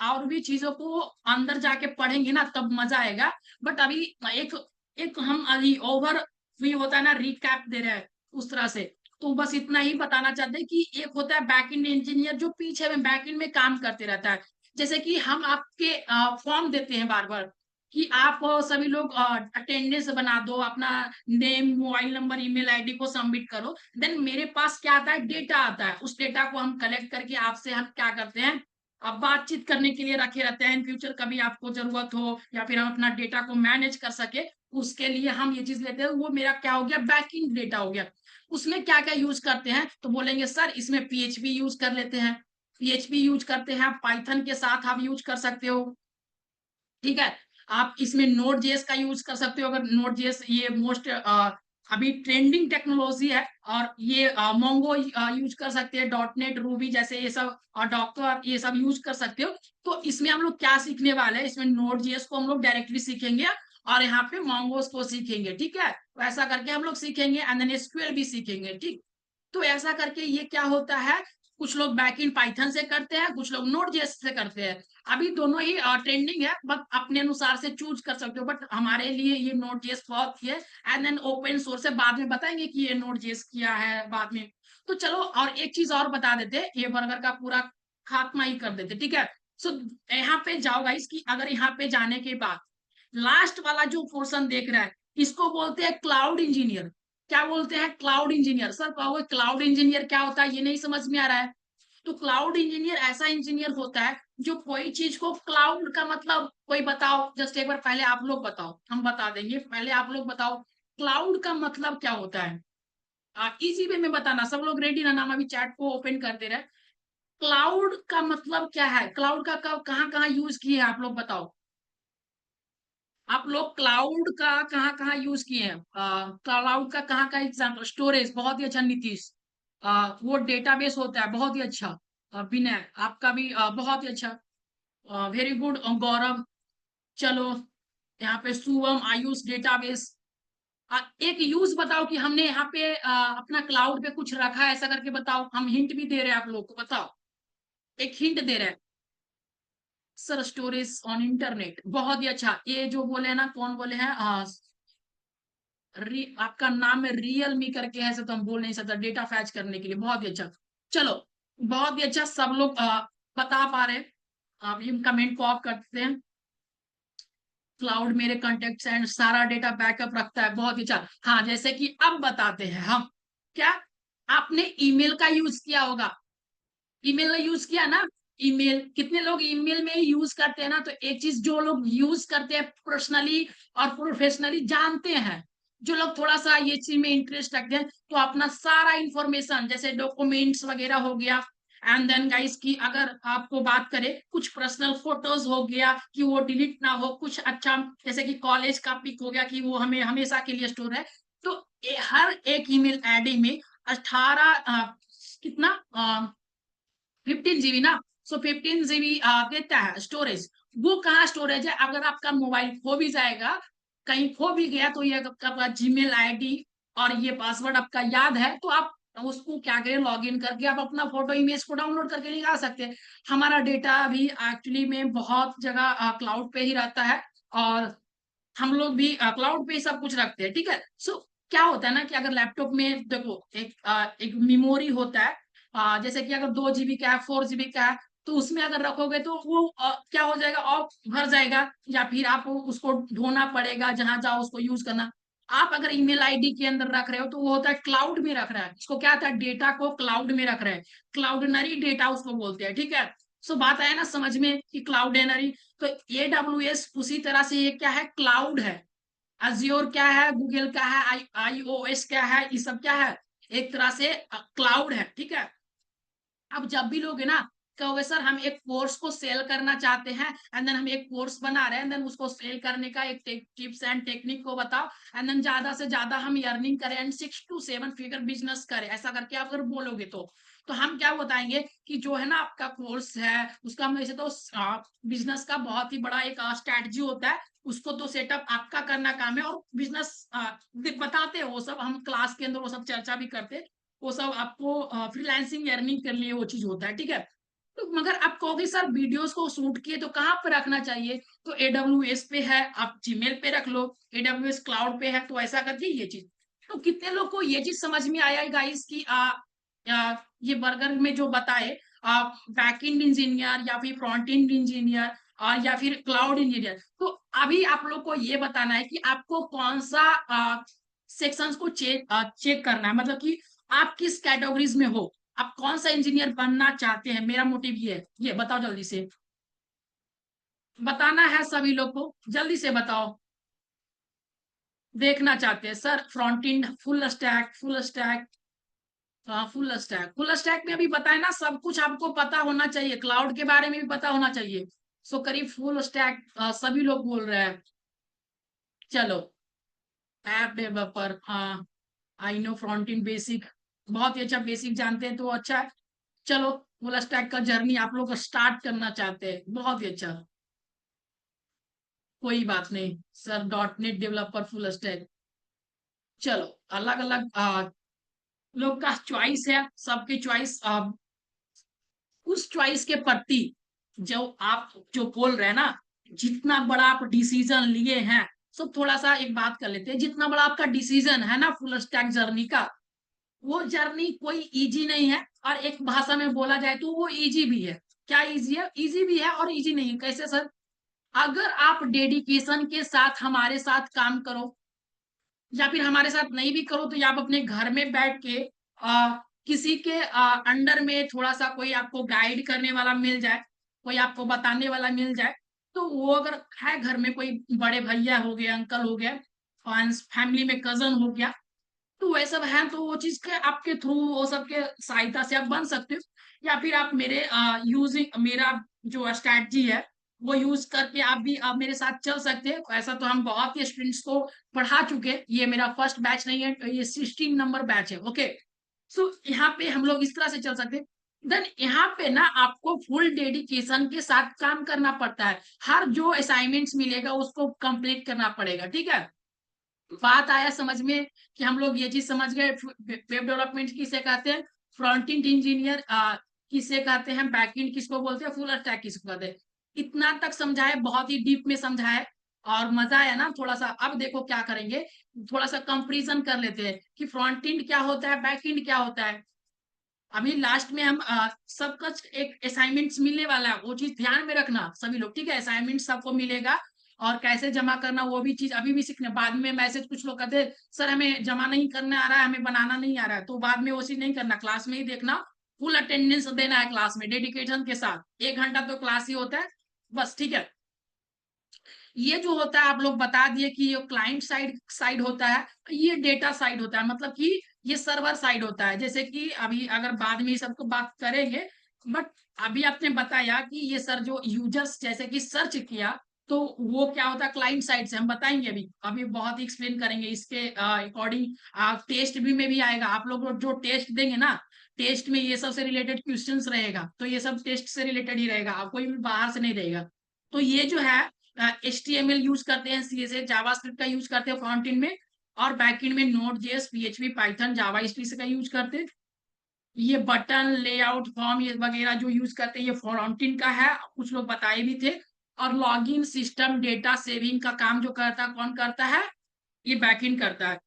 और भी चीजों को अंदर जाके पढ़ेंगे ना तब मजा आएगा। बट अभी एक एक हम अभी ओवर व्यू होता है ना, रिकैप दे रहे हैं उस तरह से। तो बस इतना ही बताना चाहते हैं कि एक होता है बैकएंड इंजीनियर जो पीछे में बैकएंड में काम करते रहता है। जैसे कि हम आपके फॉर्म देते हैं बार बार कि आप सभी लोग अटेंडेंस बना दो, अपना name, mobile number, email ID को सबमिट करो। देन मेरे पास क्या आता है? डेटा आता है। उस डेटा को हम कलेक्ट करके आपसे हम क्या करते हैं? अब बातचीत करने के लिए रखे रहते हैं। इन फ्यूचर कभी आपको जरूरत हो या फिर हम अपना डेटा को मैनेज कर सके, उसके लिए हम ये चीज लेते हैं। वो मेरा क्या हो गया? बैकइंड डेटा हो गया। उसमें क्या क्या यूज करते हैं? तो बोलेंगे सर इसमें पीएचपी यूज कर लेते हैं। पीएचपी यूज करते हैं, पाइथन के साथ आप यूज कर सकते हो, ठीक है। आप इसमें नोड जेएस का यूज कर सकते हो, अगर नोड जेएस ये मोस्ट अभी ट्रेंडिंग टेक्नोलॉजी है। और ये मोंगो यूज कर सकते हैं, डॉट नेट, रूबी जैसे ये सब, और डॉक्टर ये सब यूज कर सकते हो। तो इसमें हम लोग क्या सीखने वाले हैं? इसमें नोड जेएस को हम लोग डायरेक्टली सीखेंगे, और यहाँ पे मोंगोस को सीखेंगे, ठीक है। वैसा करके हम लोग सीखेंगे, एंड देन एसक्यूएल भी सीखेंगे, ठीक। तो ऐसा करके ये क्या होता है, कुछ लोग बैकएंड पाइथन से करते हैं, कुछ लोग नोड जेएस से करते हैं। अभी दोनों ही ट्रेंडिंग है, बट अपने अनुसार से चूज कर सकते हो। बट हमारे लिए ये नोड जेएस बहुत ही है। एंड देन ओपन सोर्स है, बाद में बताएंगे कि ये नोड जेएस किया है बाद में। तो चलो और एक चीज और बता देते, ये बर्गर का पूरा खात्मा ही कर देते, ठीक है। सो यहाँ पे जाओ गाइस, कि अगर यहाँ पे जाने के बाद लास्ट वाला जो पोर्शन देख रहा है, इसको बोलते हैं क्लाउड इंजीनियर। क्या बोलते हैं? Cloud engineer. सर कहोगे क्लाउड इंजीनियर क्या होता है, ये नहीं समझ में आ रहा है। तो क्लाउड इंजीनियर ऐसा इंजीनियर होता है जो कोई चीज को, क्लाउड का मतलब कोई बताओ, जस्ट एक बार पहले आप लोग बताओ, हम बता देंगे, पहले आप लोग बताओ क्लाउड का मतलब क्या होता है। इसी वे में बताना, सब लोग रेडी ना, नाम अभी चैट को ओपन कर दे रहे हैं। क्लाउड का मतलब क्या है? क्लाउड का कहाँ कहाँ यूज किए हैं आप लोग बताओ। आप लोग क्लाउड का कहाँ कहाँ यूज किए हैं? क्लाउड का कहाँ का एग्जाम्पल? स्टोरेज, बहुत ही अच्छा नीतीश। वो डेटाबेस होता है, बहुत ही अच्छा। विनय आपका भी बहुत ही अच्छा, वेरी गुड गौरव। चलो यहाँ पे शुभम, आयुष डेटाबेस। एक यूज बताओ कि हमने यहाँ पे अपना क्लाउड पे कुछ रखा है, ऐसा करके बताओ। हम हिंट भी दे रहे हैं आप लोग को, बताओ, एक हिंट दे रहे हैं। सर स्टोरेज ऑन इंटरनेट, बहुत ही अच्छा। ये जो बोले हैं ना, कौन बोले हैं? आपका नाम है रियल मी करके है, ऐसे तो हम बोल नहीं सकता, डेटा फैच करने के लिए, बहुत ही अच्छा। चलो बहुत ही अच्छा, सब लोग बता पा रहे हैं। आप ये कमेंट को ऑफ करते हैं। क्लाउड मेरे कॉन्टेक्ट एंड सारा डेटा बैकअप रखता है, बहुत ही अच्छा। हाँ, जैसे कि अब बताते हैं हम, क्या आपने ईमेल का यूज किया होगा? ईमेल ने यूज किया ना? ईमेल कितने लोग ईमेल में यूज करते हैं ना? तो एक चीज जो लोग यूज करते हैं पर्सनली और प्रोफेशनली जानते हैं, जो लोग थोड़ा सा ये चीज में इंटरेस्ट रखते हैं, तो अपना सारा इंफॉर्मेशन जैसे डॉक्यूमेंट्स वगैरह हो गया, एंड देन गाइस की अगर आपको बात करें कुछ पर्सनल फोटोज हो गया कि वो डिलीट ना हो, कुछ अच्छा जैसे कि कॉलेज का पिक हो गया कि वो हमें हमेशा के लिए स्टोर है, तो हर एक ईमेल आईडी में 18 कितना 15 GB ना, सो 15 GB देता है स्टोरेज। वो कहाँ स्टोरेज है? अगर आपका मोबाइल खो भी जाएगा, कहीं खो भी गया, तो ये आपका जीमेल आईडी और ये पासवर्ड आपका याद है, तो आप उसको क्या करें, लॉग इन करके आप अपना फोटो इमेज को डाउनलोड करके निकाल सकते हैं। हमारा डेटा अभी एक्चुअली में बहुत जगह क्लाउड पे ही रहता है, और हम लोग भी क्लाउड पे ही सब कुछ रखते हैं, ठीक है। सो क्या होता है ना कि अगर लैपटॉप में देखो एक मेमोरी होता है, जैसे कि अगर 2 GB का है, 4 GB का है, तो उसमें अगर रखोगे तो वो क्या हो जाएगा, और भर जाएगा, या फिर आपको उसको ढोना पड़ेगा, जहां जाओ उसको यूज करना। आप अगर ईमेल आईडी के अंदर रख रहे हो तो वो होता है क्लाउड में रख रहा है, इसको क्या होता है, डेटा को क्लाउड में रख रहे हैं, क्लाउडनरी डेटा उसको बोलते हैं, ठीक है। सो बात आया ना समझ में कि क्लाउडनरी, तो AWS उसी तरह से ये क्या है, क्लाउड है। अज्योर क्या है, गूगल का है, iOS क्या है, ये सब क्या है, एक तरह से क्लाउड है, ठीक है। अब जब भी लोग है ना कहोगे सर हम एक कोर्स को सेल करना चाहते हैं, एंड देन हम एक कोर्स बना रहे हैं, एंड देन उसको सेल करने का एक टिप्स एंड टेक्निक को बताओ, एंड देन ज्यादा से ज्यादा हम अर्निंग करें एंड 6 to 7 फिगर बिजनेस करें, ऐसा करके आप अगर बोलोगे तो हम क्या बताएंगे कि जो है ना आपका कोर्स है उसका हम वैसे तो बिजनेस का बहुत ही बड़ा एक स्ट्रेटजी होता है, उसको तो सेटअप आपका करना काम है, और बिजनेस बताते हैं वो सब, हम क्लास के अंदर वो सब चर्चा भी करते हैं, वो सब आपको फ्रीलांसिंग अर्निंग करने लिए वो चीज होता है, ठीक है। तो मगर आप कहोगे सर वीडियोस को शूट किए तो कहाँ पर रखना चाहिए, तो AWS पे है, आप जीमेल पे रख लो, AWS क्लाउड पे है, तो ऐसा करके ये चीज। तो कितने लोग को ये चीज समझ में आया है गाइस की ये बर्गर में जो बताए, बैक एंड इंजीनियर या फिर फ्रंट एंड इंजीनियर और या फिर क्लाउड इंजीनियर, तो अभी आप लोग को ये बताना है कि आपको कौन सा सेक्शंस को चेक करना है, मतलब कि आप किस कैटेगरीज में हो, आप कौन सा इंजीनियर बनना चाहते हैं, मेरा मोटिव ये है, ये बताओ जल्दी से। बताना है सभी लोग को, जल्दी से बताओ। देखना चाहते हैं sir front end, full stack, full stack, full stack, full stack में अभी बताए ना सब कुछ आपको पता होना चाहिए, क्लाउड के बारे में भी पता होना चाहिए। सो करीब फुल स्टैक सभी लोग बोल रहे हैं। चलो, ऐप डेवलपर, हाँ, I know front end basic, बहुत ही अच्छा, बेसिक जानते हैं तो अच्छा है। चलो, फुल स्टैक का जर्नी आप लोग स्टार्ट करना चाहते हैं, बहुत ही अच्छा, कोई बात नहीं sir, .NET developer full stack. चलो, अलग अलग लोग का चॉइस है, सबकी चॉइस उस चॉइस के प्रति जो आप जो बोल रहे हैं ना, जितना बड़ा आप डिसीजन लिए हैं, सब थोड़ा सा एक बात कर लेते हैं, जितना बड़ा आपका डिसीजन है ना फुल स्टैक जर्नी का, वो जर्नी कोई इजी नहीं है, और एक भाषा में बोला जाए तो वो इजी भी है। क्या इजी है? इजी भी है और इजी नहीं है, कैसे सर? अगर आप डेडिकेशन के साथ हमारे साथ काम करो, या फिर हमारे साथ नहीं भी करो, तो या आप अपने घर में बैठ के किसी के अंडर में थोड़ा सा कोई आपको गाइड करने वाला मिल जाए, कोई आपको बताने वाला मिल जाए, तो वो अगर है घर में कोई बड़े भैया हो गए, अंकल हो गए, फैमिली में कजन हो गया, तो वह सब है, तो वो चीज के आपके थ्रू वो सब के सहायता से आप बन सकते हो, या फिर आप मेरे यूजिंग मेरा जो स्ट्रैटेजी है वो यूज करके आप भी आप मेरे साथ चल सकते हैं। ऐसा तो हम बहुत ही स्टूडेंट्स को पढ़ा चुके हैं, ये मेरा फर्स्ट बैच नहीं है, ये 16 नंबर बैच है, ओके। सो यहाँ पे हम लोग इस तरह से चल सकते हैं। देन यहाँ पे ना आपको फुल डेडिकेशन के साथ काम करना पड़ता है, हर जो असाइनमेंट्स मिलेगा उसको कंप्लीट करना पड़ेगा, ठीक है। बात आया समझ में कि हम लोग ये चीज समझ गए, वेब डेवलपमेंट किसे कहते हैं, फ्रंट एंड इंजीनियर किसे कहते हैं, बैक एंड किसको बोलते हैं, फुल स्टैक किसको कहते हैं। इतना तक समझाए, बहुत ही डीप में समझाए, और मजा आया ना थोड़ा सा। अब देखो क्या करेंगे, थोड़ा सा कंपेरिजन कर लेते हैं कि फ्रंट एंड क्या होता है, बैक एंड क्या होता है। अभी लास्ट में हम सबका एक असाइनमेंट्स मिलने वाला है, वो चीज ध्यान में रखना सभी लोग, ठीक है। असाइनमेंट सबको मिलेगा, और कैसे जमा करना वो भी चीज अभी भी सीखना। बाद में मैसेज कुछ लोग कहते हैं सर हमें जमा नहीं करना आ रहा है, हमें बनाना नहीं आ रहा है, तो बाद में वो चीज नहीं करना, क्लास में ही देखना। फुल अटेंडेंस देना है क्लास में डेडिकेशन के साथ, 1 घंटा तो क्लास ही होता है बस, ठीक है। ये जो होता है आप लोग बता दिए कि ये क्लाइंट साइड साइड होता है, ये डेटा साइड होता है, मतलब कि ये सर्वर साइड होता है। जैसे कि अभी अगर बाद में ये सबको बात करेंगे, बट अभी आपने बताया कि ये सर जो यूजर्स जैसे कि सर्च किया, तो वो क्या होता है क्लाइंट साइड से, हम बताएंगे अभी अभी बहुत ही एक्सप्लेन करेंगे इसके अकॉर्डिंग। टेस्ट भी में भी आएगा, आप लोग जो टेस्ट देंगे ना, टेस्ट में ये सब से रिलेटेड क्वेश्चंस रहेगा, तो ये सब टेस्ट से रिलेटेड ही रहेगा, कोई भी बाहर से नहीं रहेगा। तो ये जो है HTML यूज करते हैं, CSS जावास्क्रिप्ट का यूज करते हैं फ्रंट एंड में, और बैक एंड में node JS PHP Python Java script का यूज करते हैं। ये बटन लेआउट फॉर्म ये वगैरह जो यूज करते हैं ये फ्रंट एंड का है, कुछ लोग बताए भी थे। और लॉगिन सिस्टम डेटा सेविंग का काम जो करता है कौन करता है, ये बैक एंड करता है।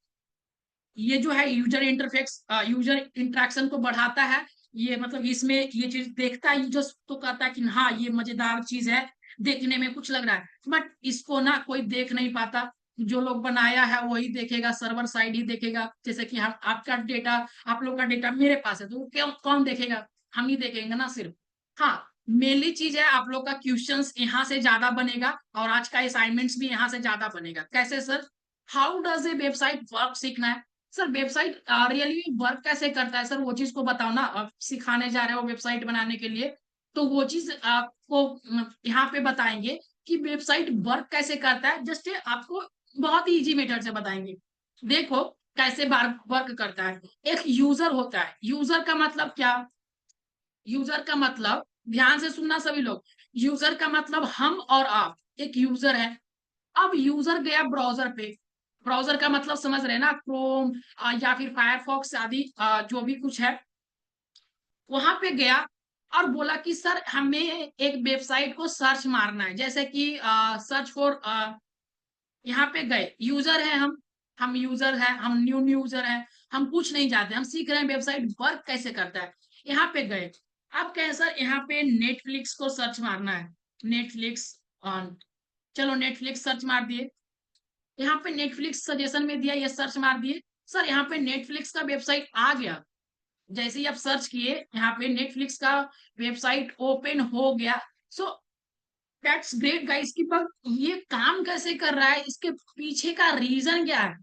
ये जो है यूजर इंटरफेस यूजर इंटरेक्शन को बढ़ाता है, ये मतलब इसमें ये चीज देखता है यूजर तो कहता है कि हाँ ये मजेदार चीज है, देखने में कुछ लग रहा है, बट इसको ना कोई देख नहीं पाता। जो लोग बनाया है वही देखेगा, सर्वर साइड ही देखेगा। जैसे कि हम आपका डेटा, आप लोग का डेटा मेरे पास है, तो वो क्यों कौन देखेगा, हम ही देखेंगे ना सिर्फ। हाँ, मेनली चीज है आप लोग का क्वेश्चंस यहाँ से ज्यादा बनेगा, और आज का असाइनमेंट्स भी यहाँ से ज्यादा बनेगा। कैसे sir, how does a website work सीखना है। सर वेबसाइट रियली वर्क कैसे करता है, सर वो चीज को बताओ ना, आप सिखाने जा रहे हो वेबसाइट बनाने के लिए, तो वो चीज आपको यहाँ पे बताएंगे कि वेबसाइट वर्क कैसे करता है। जस्ट आपको बहुत ही इजी मेथड से बताएंगे। देखो कैसे वर्क करता है। एक यूजर होता है, यूजर का मतलब क्या, यूजर का मतलब, ध्यान से सुनना सभी लोग, यूजर का मतलब हम और आप एक यूजर है। अब यूजर गया ब्राउजर पे, ब्राउजर का मतलब समझ रहे हैं ना, क्रोम या फिर फायरफॉक्स आदि जो भी कुछ है, वहां पे गया और बोला कि सर हमें एक वेबसाइट को सर्च मारना है, जैसे कि सर्च फॉर, यहाँ पे गए, यूजर है हम यूजर है, हम न्यू यूजर है, हम कुछ नहीं जानते, हम सीख रहे हैं वेबसाइट वर्क कैसे करता है। यहाँ पे गए, अब कहे सर यहाँ पे नेटफ्लिक्स को सर्च मारना है, नेटफ्लिक्स ऑन, चलो नेटफ्लिक्स सर्च मार दिए, यहाँ पे नेटफ्लिक्स सजेशन में दिया, ये सर्च मार दिए, सर यहाँ पे नेटफ्लिक्स का वेबसाइट आ गया। जैसे ही आप सर्च किए यहाँ पे नेटफ्लिक्स का वेबसाइट ओपन हो गया। सो दैट्स ग्रेट गाइस, की पर ये काम कैसे कर रहा है, इसके पीछे का रीजन क्या है,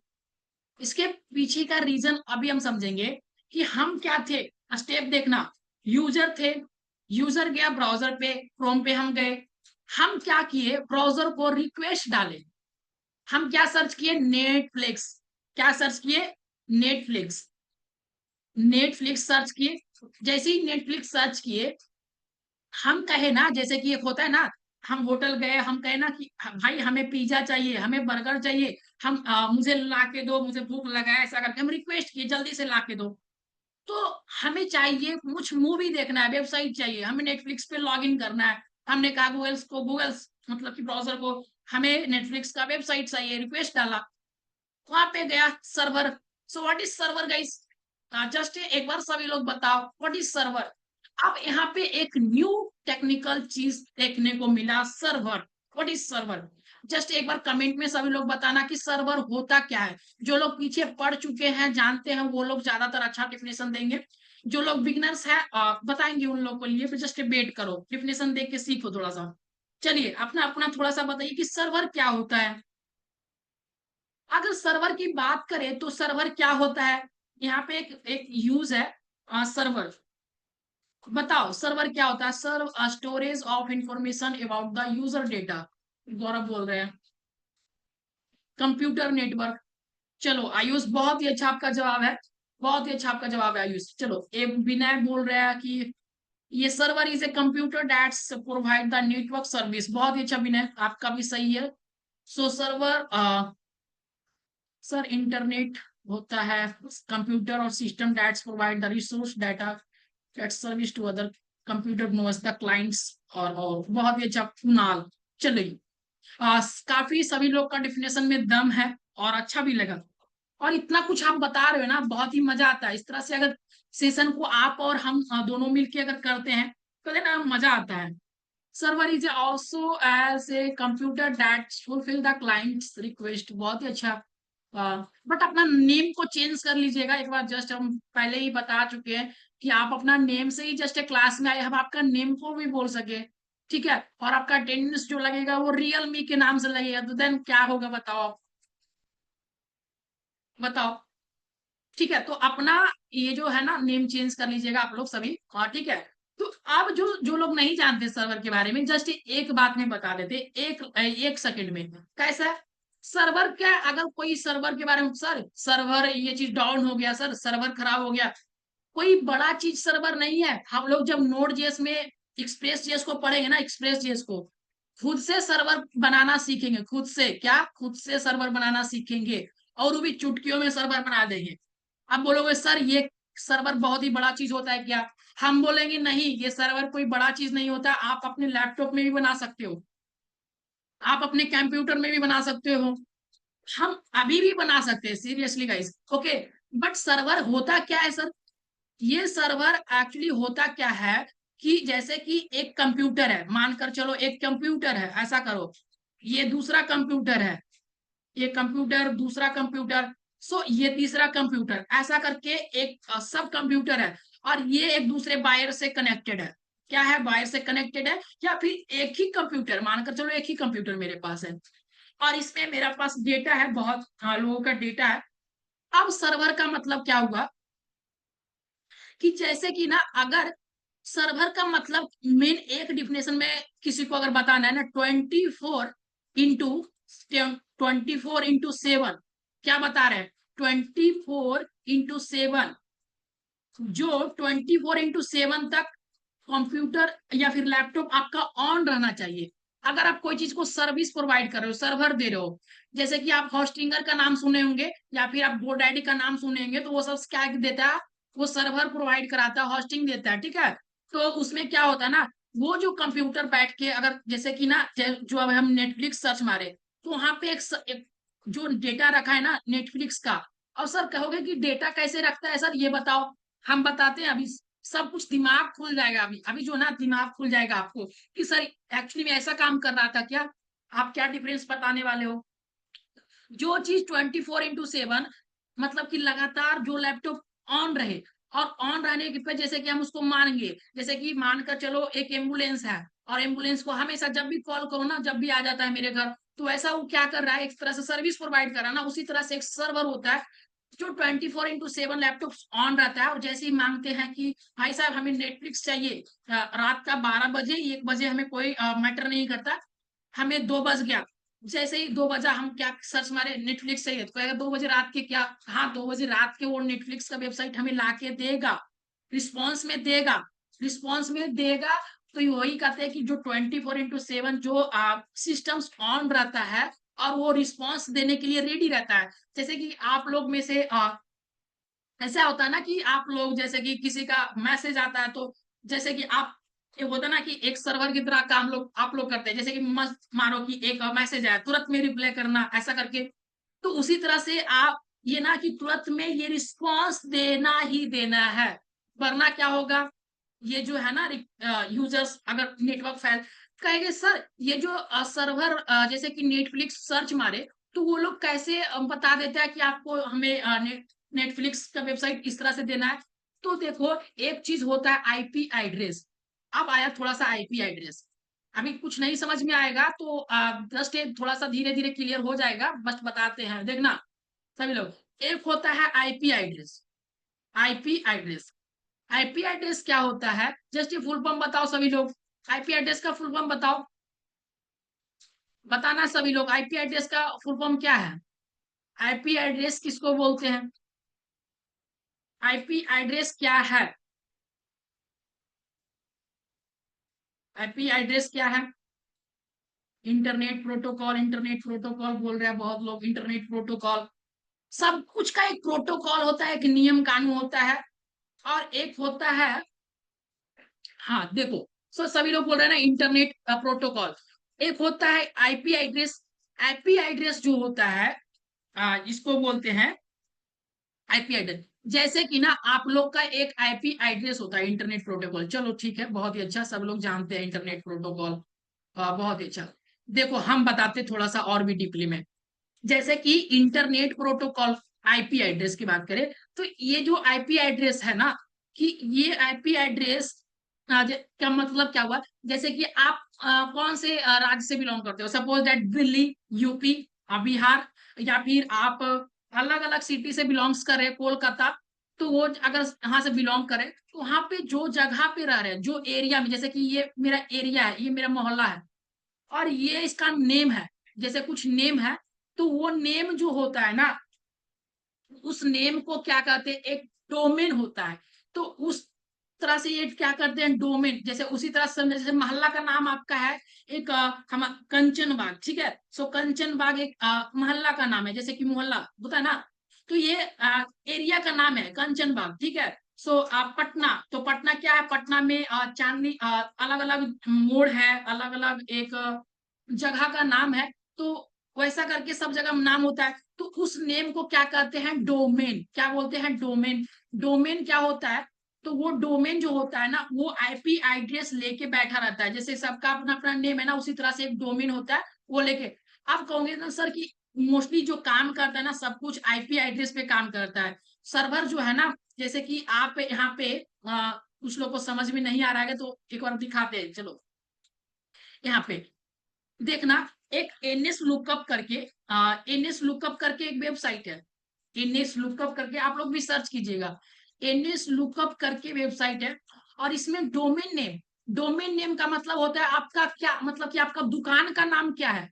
इसके पीछे का रीजन अभी हम समझेंगे कि हम क्या थे। स्टेप देखना, यूजर थे, यूजर गया ब्राउजर पे, क्रोम पे हम गए, हम क्या किए, ब्राउजर को रिक्वेस्ट डाले, हम क्या सर्च किए, नेटफ्लिक्स, क्या सर्च किए, नेटफ्लिक्स, नेटफ्लिक्स सर्च किए। जैसे ही नेटफ्लिक्स सर्च किए, हम कहे ना, जैसे कि एक होता है ना, हम होटल गए, हम कहे ना कि भाई हमें पिज्जा चाहिए, हमें बर्गर चाहिए, हम मुझे ला के दो, मुझे भूख लगा है, ऐसा करके हम रिक्वेस्ट किए जल्दी से ला के दो। तो हमें चाहिए कुछ मूवी देखना है, वेबसाइट चाहिए, हमें नेटफ्लिक्स पे लॉग इन करना है, हमने कहा गूगल्स मतलब कि ब्राउजर को हमें नेटफ्लिक्स का वेबसाइट चाहिए, रिक्वेस्ट डाला, वहां पे गया server. So what is server guys, just एक बार सभी लोग बताओ व्हाट इज सर्वर। अब यहाँ पे एक न्यू टेक्निकल चीज देखने को मिला, server. What is server, just एक बार कमेंट में सभी लोग बताना कि सर्वर होता क्या है। जो लोग पीछे पढ़ चुके हैं जानते हैं वो लोग ज्यादातर अच्छा डिफिनेशन देंगे, जो लोग बिगनर्स है बताएंगे उन लोगों के लिए जस्ट वेट करो, डिफिनेशन देख के सीखो थोड़ा सा। चलिए अपना अपना थोड़ा सा बताइए कि सर्वर क्या होता है। अगर सर्वर की बात करें तो सर्वर क्या होता है, यहाँ पे एक यूज है सर्वर। बताओ सर्वर क्या होता है, serve storage of information about the user data. Gaurav बोल रहे हैं कंप्यूटर नेटवर्क। चलो आयुष बहुत ही अच्छा आपका जवाब है, बहुत ही अच्छा आपका जवाब है आयुष। चलो एक विनय बोल रहा है कि ये server is a computer that's provide the network service, बहुत ही अच्छा विनय, आपका भी सही है। सो सर्वर सर इंटरनेट होता है कंप्यूटर और system that's provide the resource data that service to other computer knows the clients. और बहुत ही अच्छा कुणाल। चलिए काफी सभी लोग का डिफिनेशन में दम है और अच्छा भी लगा। और इतना कुछ आप बता रहे हो ना, बहुत ही मजा आता है। इस तरह से अगर सेशन को आप और हम दोनों मिलके अगर करते हैं तो है ना मजा आता है। Server is also as a computer that fulfil the clients request. बहुत ही अच्छा। बट अपना नेम को चेंज कर लीजिएगा एक बार। जस्ट हम पहले ही बता चुके हैं कि आप अपना नेम से ही जस्ट क्लास में आए, हम आपका नेम को भी बोल सके, ठीक है। और आपका अटेंडेंस जो लगेगा वो रियल मी के नाम से लगेगा, तो देन क्या होगा बताओ आप, बताओ। ठीक है, तो अपना ये जो है ना नेम चेंज कर लीजिएगा आप लोग सभी। हाँ ठीक है। तो अब जो जो लोग नहीं जानते सर्वर के बारे में, जस्ट एक बात में बता देते, एक सेकंड में। कैसा है सर्वर? क्या अगर कोई सर्वर के बारे में, सर सर्वर ये चीज डाउन हो गया, सर सर्वर खराब हो गया, कोई बड़ा चीज सर्वर नहीं है। हम लोग जब नोड जेएस में एक्सप्रेस जेएस को पढ़ेंगे ना, एक्सप्रेस जेएस को खुद से सर्वर बनाना सीखेंगे, खुद से क्या, खुद से सर्वर बनाना सीखेंगे, और वो भी चुटकियों में सर्वर बना देंगे। अब बोलोगे सर ये सर्वर बहुत ही बड़ा चीज होता है क्या? हम बोलेंगे नहीं, ये सर्वर कोई बड़ा चीज नहीं होता। आप अपने लैपटॉप में भी बना सकते हो, आप अपने कंप्यूटर में भी बना सकते हो, हम अभी भी बना सकते हैं, seriously guys, okay. But server होता क्या है सर? ये सर्वर एक्चुअली होता क्या है कि जैसे कि एक कंप्यूटर है, मानकर चलो एक कंप्यूटर है, ऐसा करो, ये दूसरा कंप्यूटर है, ये कंप्यूटर दूसरा कंप्यूटर, सो ये तीसरा कंप्यूटर, ऐसा करके एक सब कंप्यूटर है। और ये एक दूसरे वायर से कनेक्टेड है। क्या है? वायर से कनेक्टेड है। या फिर एक ही कंप्यूटर, मानकर चलो एक ही कंप्यूटर मेरे पास है, और इसमें मेरा पास डेटा है, बहुत लोगों का डेटा है। अब सर्वर का मतलब क्या हुआ कि जैसे कि ना, अगर सर्वर का मतलब मेन एक डिफिनेशन में किसी को अगर बताना है ना, 24x7। क्या बता रहे हैं? 24x7, जो 24x7 तक कंप्यूटर या फिर लैपटॉप आपका ऑन रहना चाहिए। अगर आप कोई चीज को सर्विस प्रोवाइड कर रहे हो, सर्वर दे रहे हो, जैसे कि आप होस्टिंगर का नाम सुने होंगे या फिर आप GoDaddy का नाम सुने होंगे, तो वो सब क्या देता है? वो सर्वर प्रोवाइड कराता है, होस्टिंग देता है, ठीक है। तो उसमें क्या होता है ना, वो जो कंप्यूटर बैठ के, अगर जैसे कि ना जो अब हम नेटफ्लिक्स सर्च मारे, तो वहां पे एक जो डेटा रखा है ना नेटफ्लिक्स का। और सर कहोगे कि डेटा कैसे रखता है सर, ये बताओ। हम बताते हैं अभी, सब कुछ दिमाग खुल जाएगा अभी, अभी जो ना दिमाग खुल जाएगा आपको कि सर एक्चुअली में ऐसा काम कर रहा था क्या। आप क्या डिफरेंस बताने वाले हो? जो चीज 24x7, मतलब कि लगातार जो लैपटॉप ऑन रहे, और ऑन रहने की पे जैसे कि हम उसको मानेंगे, जैसे कि मानकर चलो एक एम्बुलेंस है, और एम्बुलेंस को हमेशा जब भी कॉल करो ना, जब भी आ जाता है मेरे घर, तो ऐसा वो क्या कर रहा है, एक तरह से सर्विस प्रोवाइड कर रहा है ना, उसी तरह से एक सर्वर होता है जो 24x7 लैपटॉप ऑन रहता है। और जैसे ही मांगते हैं कि भाई साहब हमें नेटफ्लिक्स चाहिए, रात का 12 बजे, 1 बजे, हमें कोई मैटर नहीं करता, हमें 2 बज गया, जैसे ही 2 बजा, हम क्या सर्च मारे, नेटफ्लिक्स चाहिए, तो कहेगा 2 बजे रात के क्या? हाँ 2 बजे रात के वो नेटफ्लिक्स का वेबसाइट हमें लाके देगा, रिस्पॉन्स में देगा, रिस्पॉन्स में देगा। तो वही कहते हैं कि जो 24x7 जो सिस्टम्स ऑन रहता है, और वो रिस्पॉन्स देने के लिए रेडी रहता है। जैसे कि आप लोग में से ऐसा होता है ना कि आप लोग जैसे कि किसी का मैसेज आता है, तो जैसे कि आप, ये होता है ना कि एक सर्वर की तरह काम लोग आप लोग करते हैं, जैसे कि मस्त मानो कि एक मैसेज आया, तुरंत में रिप्लाई करना, ऐसा करके। तो उसी तरह से आप ये ना कि तुरंत में ये रिस्पॉन्स देना ही देना है, वरना क्या होगा, ये जो है ना यूजर्स अगर नेटवर्क फैल, कहेंगे सर ये जो सर्वर जैसे कि नेटफ्लिक्स सर्च मारे, तो वो लोग कैसे बता देता है कि आपको हमें नेटफ्लिक्स का वेबसाइट इस तरह से देना है। तो देखो, एक चीज होता है आईपी एड्रेस। अब आया थोड़ा सा आईपी एड्रेस, अभी कुछ नहीं समझ में आएगा तो जस्ट थोड़ा सा धीरे धीरे क्लियर हो जाएगा, बस बताते हैं, देखना सभी लोग। एक होता है IP address, IP address, IP address क्या होता है, जस्ट ये फुल फॉर्म बताओ सभी लोग, आईपी एड्रेस का फुल फॉर्म बताओ, बताना सभी लोग, आईपी एड्रेस का फुल फॉर्म क्या है? आईपी एड्रेस किसको बोलते हैं? आईपी एड्रेस क्या है? आईपी एड्रेस क्या है? इंटरनेट प्रोटोकॉल, इंटरनेट प्रोटोकॉल बोल रहे हैं बहुत लोग, इंटरनेट प्रोटोकॉल। सब कुछ का एक प्रोटोकॉल होता है, एक नियम कानून होता है, और एक होता है, हाँ देखो, सभी लोग बोल रहे हैं ना इंटरनेट प्रोटोकॉल। एक होता है आईपी एड्रेस। आईपी एड्रेस जो होता है, इसको बोलते हैं आईपी एड्रेस, जैसे कि ना आप लोग का एक आईपी एड्रेस होता है इंटरनेट प्रोटोकॉल, चलो ठीक है, बहुत ही अच्छा, सब लोग जानते हैं इंटरनेट प्रोटोकॉल, बहुत ही अच्छा। देखो हम बताते थोड़ा सा और भी डीपली में, जैसे कि इंटरनेट प्रोटोकॉल आईपी एड्रेस की बात करें, तो ये जो आईपी एड्रेस है ना, कि ये आईपी एड्रेस का मतलब क्या हुआ, जैसे कि आप कौन से राज्य से बिलोंग करते हो, suppose that Delhi, UP, Bihar, या फिर आप अलग अलग सिटी से बिलोंग्स कर रहे हैं, कोलकाता, तो वो अगर यहाँ से बिलोंग करें तो वहां पे जो जगह पे रह रहे हैं, जो एरिया में, जैसे कि ये मेरा एरिया है, ये मेरा मोहल्ला है, और ये इसका नेम है, जैसे कुछ नेम है, तो वो नेम जो होता है ना, उस नेम को क्या कहते हैं, एक डोमेन होता है। तो उस तरह से ये क्या करते हैं, डोमेन, जैसे उसी तरह से जैसे मोहल्ला का नाम आपका है एक हम कंचन बाग, ठीक है, सो कंचन बाग एक मोहल्ला का नाम है, जैसे कि मोहल्ला होता है ना, तो ये एरिया का नाम है कंचन बाग, ठीक है। सो पटना, तो पटना क्या है, पटना में चांदनी, अलग अलग मोड़ है, अलग अलग एक जगह का नाम है, तो वैसा करके सब जगह नाम होता है, तो उस नेम को क्या कहते हैं, डोमेन, क्या बोलते हैं, डोमेन। डोमेन क्या होता है, तो वो डोमेन जो होता है ना, वो आईपी एड्रेस लेके बैठा रहता है, जैसे सबका अपना अपना नेम है ना, उसी तरह से एक डोमेन होता है, वो लेके। आप कहोगे ना सर कि मोस्टली जो काम करता है ना, सब कुछ आईपी एड्रेस पे काम करता है, सर्वर जो है ना, जैसे कि आप यहाँ पे कुछ लोग को समझ में नहीं आ रहा है, तो एक बार दिखाते हैं, चलो यहाँ पे देखना, एक एनएस लुकअप करके, एनएस लुकअप करके एक वेबसाइट है, एनएस लुकअप करके आप लोग भी सर्च कीजिएगा, एनएस लुकअप करके वेबसाइट है, और इसमें डोमेन नेम, डोमेन नेम का मतलब होता है आपका क्या, मतलब कि आपका दुकान का नाम क्या है।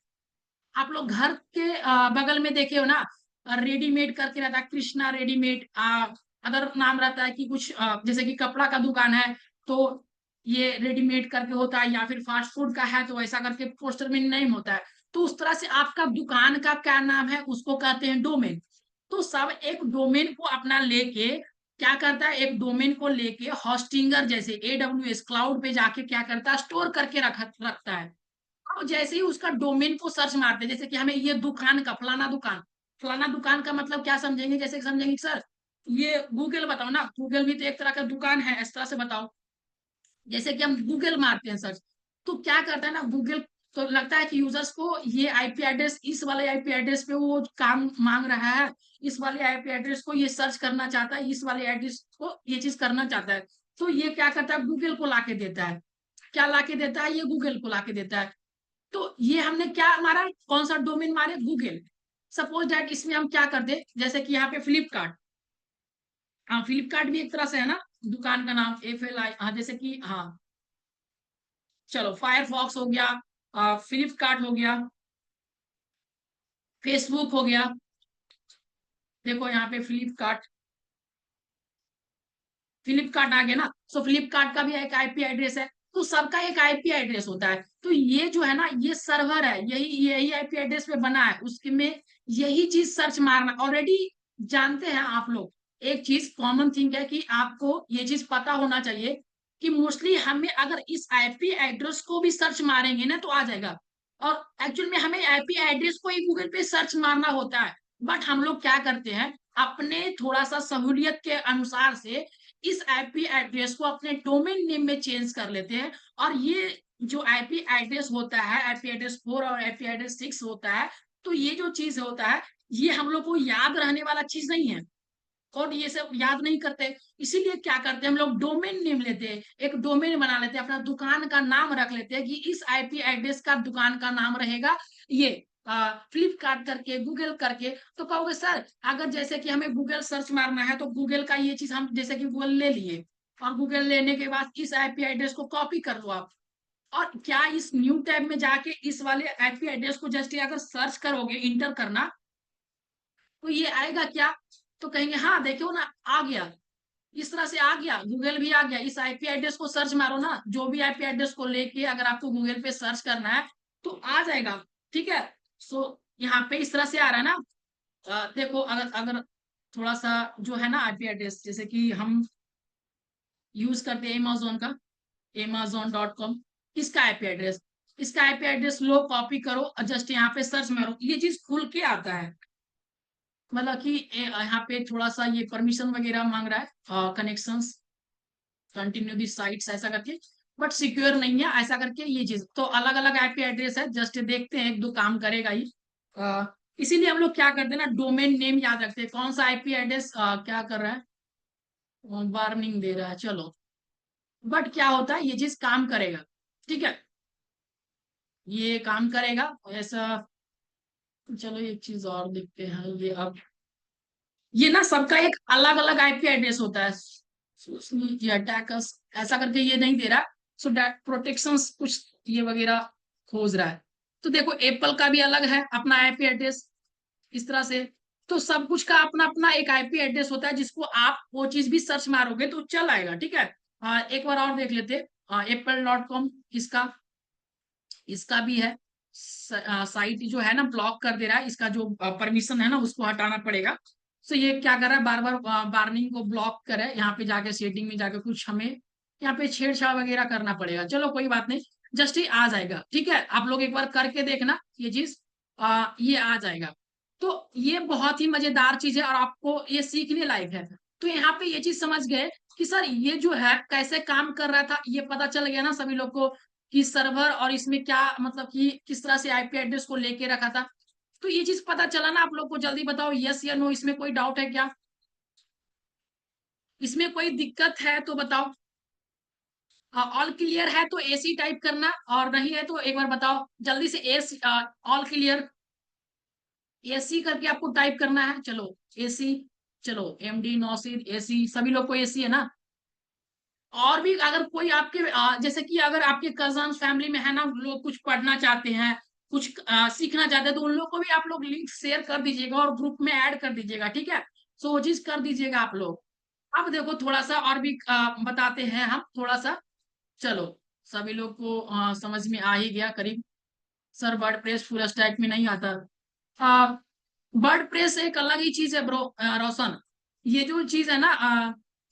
आप लोग घर के बगल में देखे हो ना, रेडीमेड करके रहता है, कृष्णा रेडीमेड, अगर नाम रहता है कि कुछ जैसे कि कपड़ा का दुकान है, तो ये रेडीमेड करके होता है, या फिर फास्ट फूड का है तो ऐसा करके पोस्टर में नेम होता है। तो उस तरह से आपका दुकान का क्या नाम है, उसको कहते हैं डोमेन। तो सब एक डोमेन को अपना लेके क्या करता है, एक डोमेन को लेके होस्टिंगर जैसे एडब्ल्यूएस क्लाउड पे जाके क्या करता है, स्टोर करके रखता है। अब जैसे ही उसका डोमेन को सर्च मारते हैं, जैसे कि हमें ये दुकान का फलाना दुकान, फलाना दुकान का मतलब क्या समझेंगे, जैसे कि समझेंगे सर ये गूगल बताओ ना, गूगल भी तो एक तरह का दुकान है, इस तरह से बताओ। जैसे कि हम गूगल मारते हैं सर्च, तो क्या करता है ना गूगल, तो लगता है कि यूजर्स को ये आईपी एड्रेस, इस वाले आईपी एड्रेस पे वो काम मांग रहा है, इस वाले आईपी एड्रेस को ये सर्च करना चाहता है, इस वाले एड्रेस को ये चीज करना चाहता है, तो ये क्या करता है, गूगल को लाके देता है। क्या लाके देता है, ये गूगल को लाके देता है। तो ये हमने क्या मारा, कौन सा डोमेन मारे, गूगल। सपोज दैट इसमें हम क्या करते, जैसे कि यहाँ पे फ्लिपकार्ट, हाँ फ्लिपकार्ट भी एक तरह से है ना दुकान का नाम, FLI, हाँ जैसे कि हाँ, चलो फायरफॉक्स हो गया, फ्लिपकार्ट हो गया, फेसबुक हो गया, देखो यहाँ पे फ्लिपकार्ट, फ्लिपकार्ट आ गया ना, सो फ्लिपकार्ट का भी एक आईपी एड्रेस है, तो सबका एक आईपी एड्रेस होता है, तो ये जो है ना, ये सर्वर है, यही यही आईपी एड्रेस पे बना है, उसके में यही चीज सर्च मारना ऑलरेडी जानते हैं आप लोग। एक चीज कॉमन थिंग है कि आपको ये चीज पता होना चाहिए कि मोस्टली हमें अगर इस आईपी एड्रेस को भी सर्च मारेंगे ना तो आ जाएगा, और एक्चुअल में हमें आईपी एड्रेस को ही गूगल पे सर्च मारना होता है, बट हम लोग क्या करते हैं, अपने थोड़ा सा सहूलियत के अनुसार से इस आईपी एड्रेस को अपने डोमेन नेम में चेंज कर लेते हैं, और ये जो आईपी एड्रेस होता है, आईपी एड्रेस 4 और आईपी एड्रेस 6 होता है, तो ये जो चीज होता है, ये हम लोग को याद रहने वाला चीज नहीं है, और ये सब याद नहीं करते, इसीलिए क्या करते हैं हम लोग, डोमेन नेम लेते हैं, एक डोमेन बना लेते हैं, अपना दुकान का नाम रख लेते हैं कि इस आईपी एड्रेस का दुकान का नाम रहेगा ये, फ्लिपकार्ट करके, गूगल करके। तो कहोगे सर अगर जैसे कि हमें गूगल सर्च मारना है, तो गूगल का ये चीज हम जैसे कि गूगल ले लिए, और गूगल लेने के बाद इस आईपी एड्रेस को कॉपी कर लो आप, और क्या इस न्यू टैब में जाके इस वाले आईपी एड्रेस को जस्ट अगर सर्च करोगे, इंटर करना, तो ये आएगा क्या, तो कहेंगे हाँ देखो ना आ गया, इस तरह से आ गया, गूगल भी आ गया, इस आईपी एड्रेस को सर्च मारो ना, जो भी आईपी एड्रेस को लेके अगर आपको गूगल पे सर्च करना है तो आ जाएगा, ठीक है। सो यहाँ पे इस तरह से आ रहा है ना, देखो अगर अगर थोड़ा सा जो है ना आईपी एड्रेस, जैसे कि हम यूज करते हैं अमेजोन का, amazon.com, इसका आईपी एड्रेस, इसका आईपी एड्रेस लो, कॉपी करो और जस्ट यहाँ पे सर्च मारो, ये चीज खुल के आता है, मतलब कि यहाँ पे थोड़ा सा ये परमिशन वगैरह मांग रहा है, कनेक्शंस कंटिन्यू दी साइट्स ऐसा करके, बट सिक्योर नहीं है ऐसा करके ये चीज। तो अलग अलग आईपी एड्रेस है, जस्ट देखते हैं एक दो काम करेगा ही। अ, इसीलिए हम लोग क्या करते हैं ना, डोमेन नेम याद रखते हैं, कौन सा आईपी एड्रेस क्या कर रहा है, वार्निंग दे रहा है, चलो। बट क्या होता है, ये चीज काम करेगा, ठीक है, ये काम करेगा ऐसा। चलो एक चीज और देखते हैं, ये अब ये ना सबका एक अलग अलग आईपी एड्रेस होता है। ये अटैकर्स ऐसा करके ये नहीं दे रहा, सो डेट प्रोटेक्शन कुछ ये वगैरह खोज रहा है। तो देखो एप्पल का भी अलग है अपना आईपी एड्रेस, इस तरह से। तो सब कुछ का अपना अपना एक आईपी एड्रेस होता है, जिसको आप वो चीज भी सर्च मारोगे तो चल आएगा, ठीक है। एक बार और देख लेते, apple.com, इसका इसका भी है। साइट जो है ना ब्लॉक कर दे रहा है, इसका जो परमिशन है ना उसको हटाना पड़ेगा। तो ये क्या कर रहा है, बार बार वार्निंग को ब्लॉक करे, यहाँ पे जाके सेटिंग में जाके कुछ हमें यहाँ पे छेड़छाड़ वगैरह करना पड़ेगा। चलो कोई बात नहीं, जस्ट ही आ जाएगा, ठीक है। आप लोग एक बार करके देखना ये चीज, ये आ जाएगा। तो ये बहुत ही मजेदार चीज है और आपको ये सीखने लायक है। तो यहाँ पे ये चीज समझ गए कि सर ये जो है कैसे काम कर रहा था, ये पता चल गया ना सभी लोग को कि सर्वर और इसमें क्या मतलब कि किस तरह से आईपी एड्रेस को लेके रखा था। तो ये चीज पता चला ना आप लोग को, जल्दी बताओ यस या नो, इसमें कोई डाउट है क्या, इसमें कोई दिक्कत है तो बताओ। ऑल क्लियर है तो एसी टाइप करना, और नहीं है तो एक बार बताओ जल्दी से, एसी ऑल क्लियर, एसी करके आपको टाइप करना है, चलो एसी। चलो एमडी नौसीद एसी, सभी लोग को एसी है ना। और भी अगर कोई आपके जैसे कि अगर आपके कजन फैमिली में है ना, लोग कुछ पढ़ना चाहते हैं, कुछ सीखना चाहते हैं, तो उन लोग को भी आप लोग लिंक शेयर कर दीजिएगा और ग्रुप में ऐड कर दीजिएगा, ठीक है। सो वो चीज कर दीजिएगा आप लोग। अब देखो थोड़ा सा और भी बताते हैं हम थोड़ा सा। चलो सभी लोग को समझ में आ ही गया करीब। Sir word press full stack में नहीं आता। वर्ड प्रेस एक अलग ही चीज है ब्रो, रोशन। ये जो चीज है ना,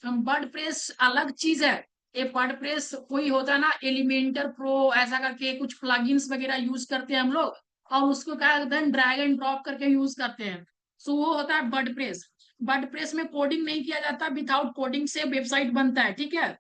वर्ड प्रेस अलग चीज है। ये वर्ड प्रेस कोई होता है ना एलिमेंटर प्रो ऐसा करके कुछ प्लगइन्स वगैरह यूज करते हैं हम लोग, और उसको क्या करते हैं ड्रैग एंड ड्रॉप करके यूज करते हैं। सो वो होता है वर्ड प्रेस। वर्ड प्रेस में कोडिंग नहीं किया जाता, विदाउट कोडिंग से वेबसाइट बनता है, ठीक है।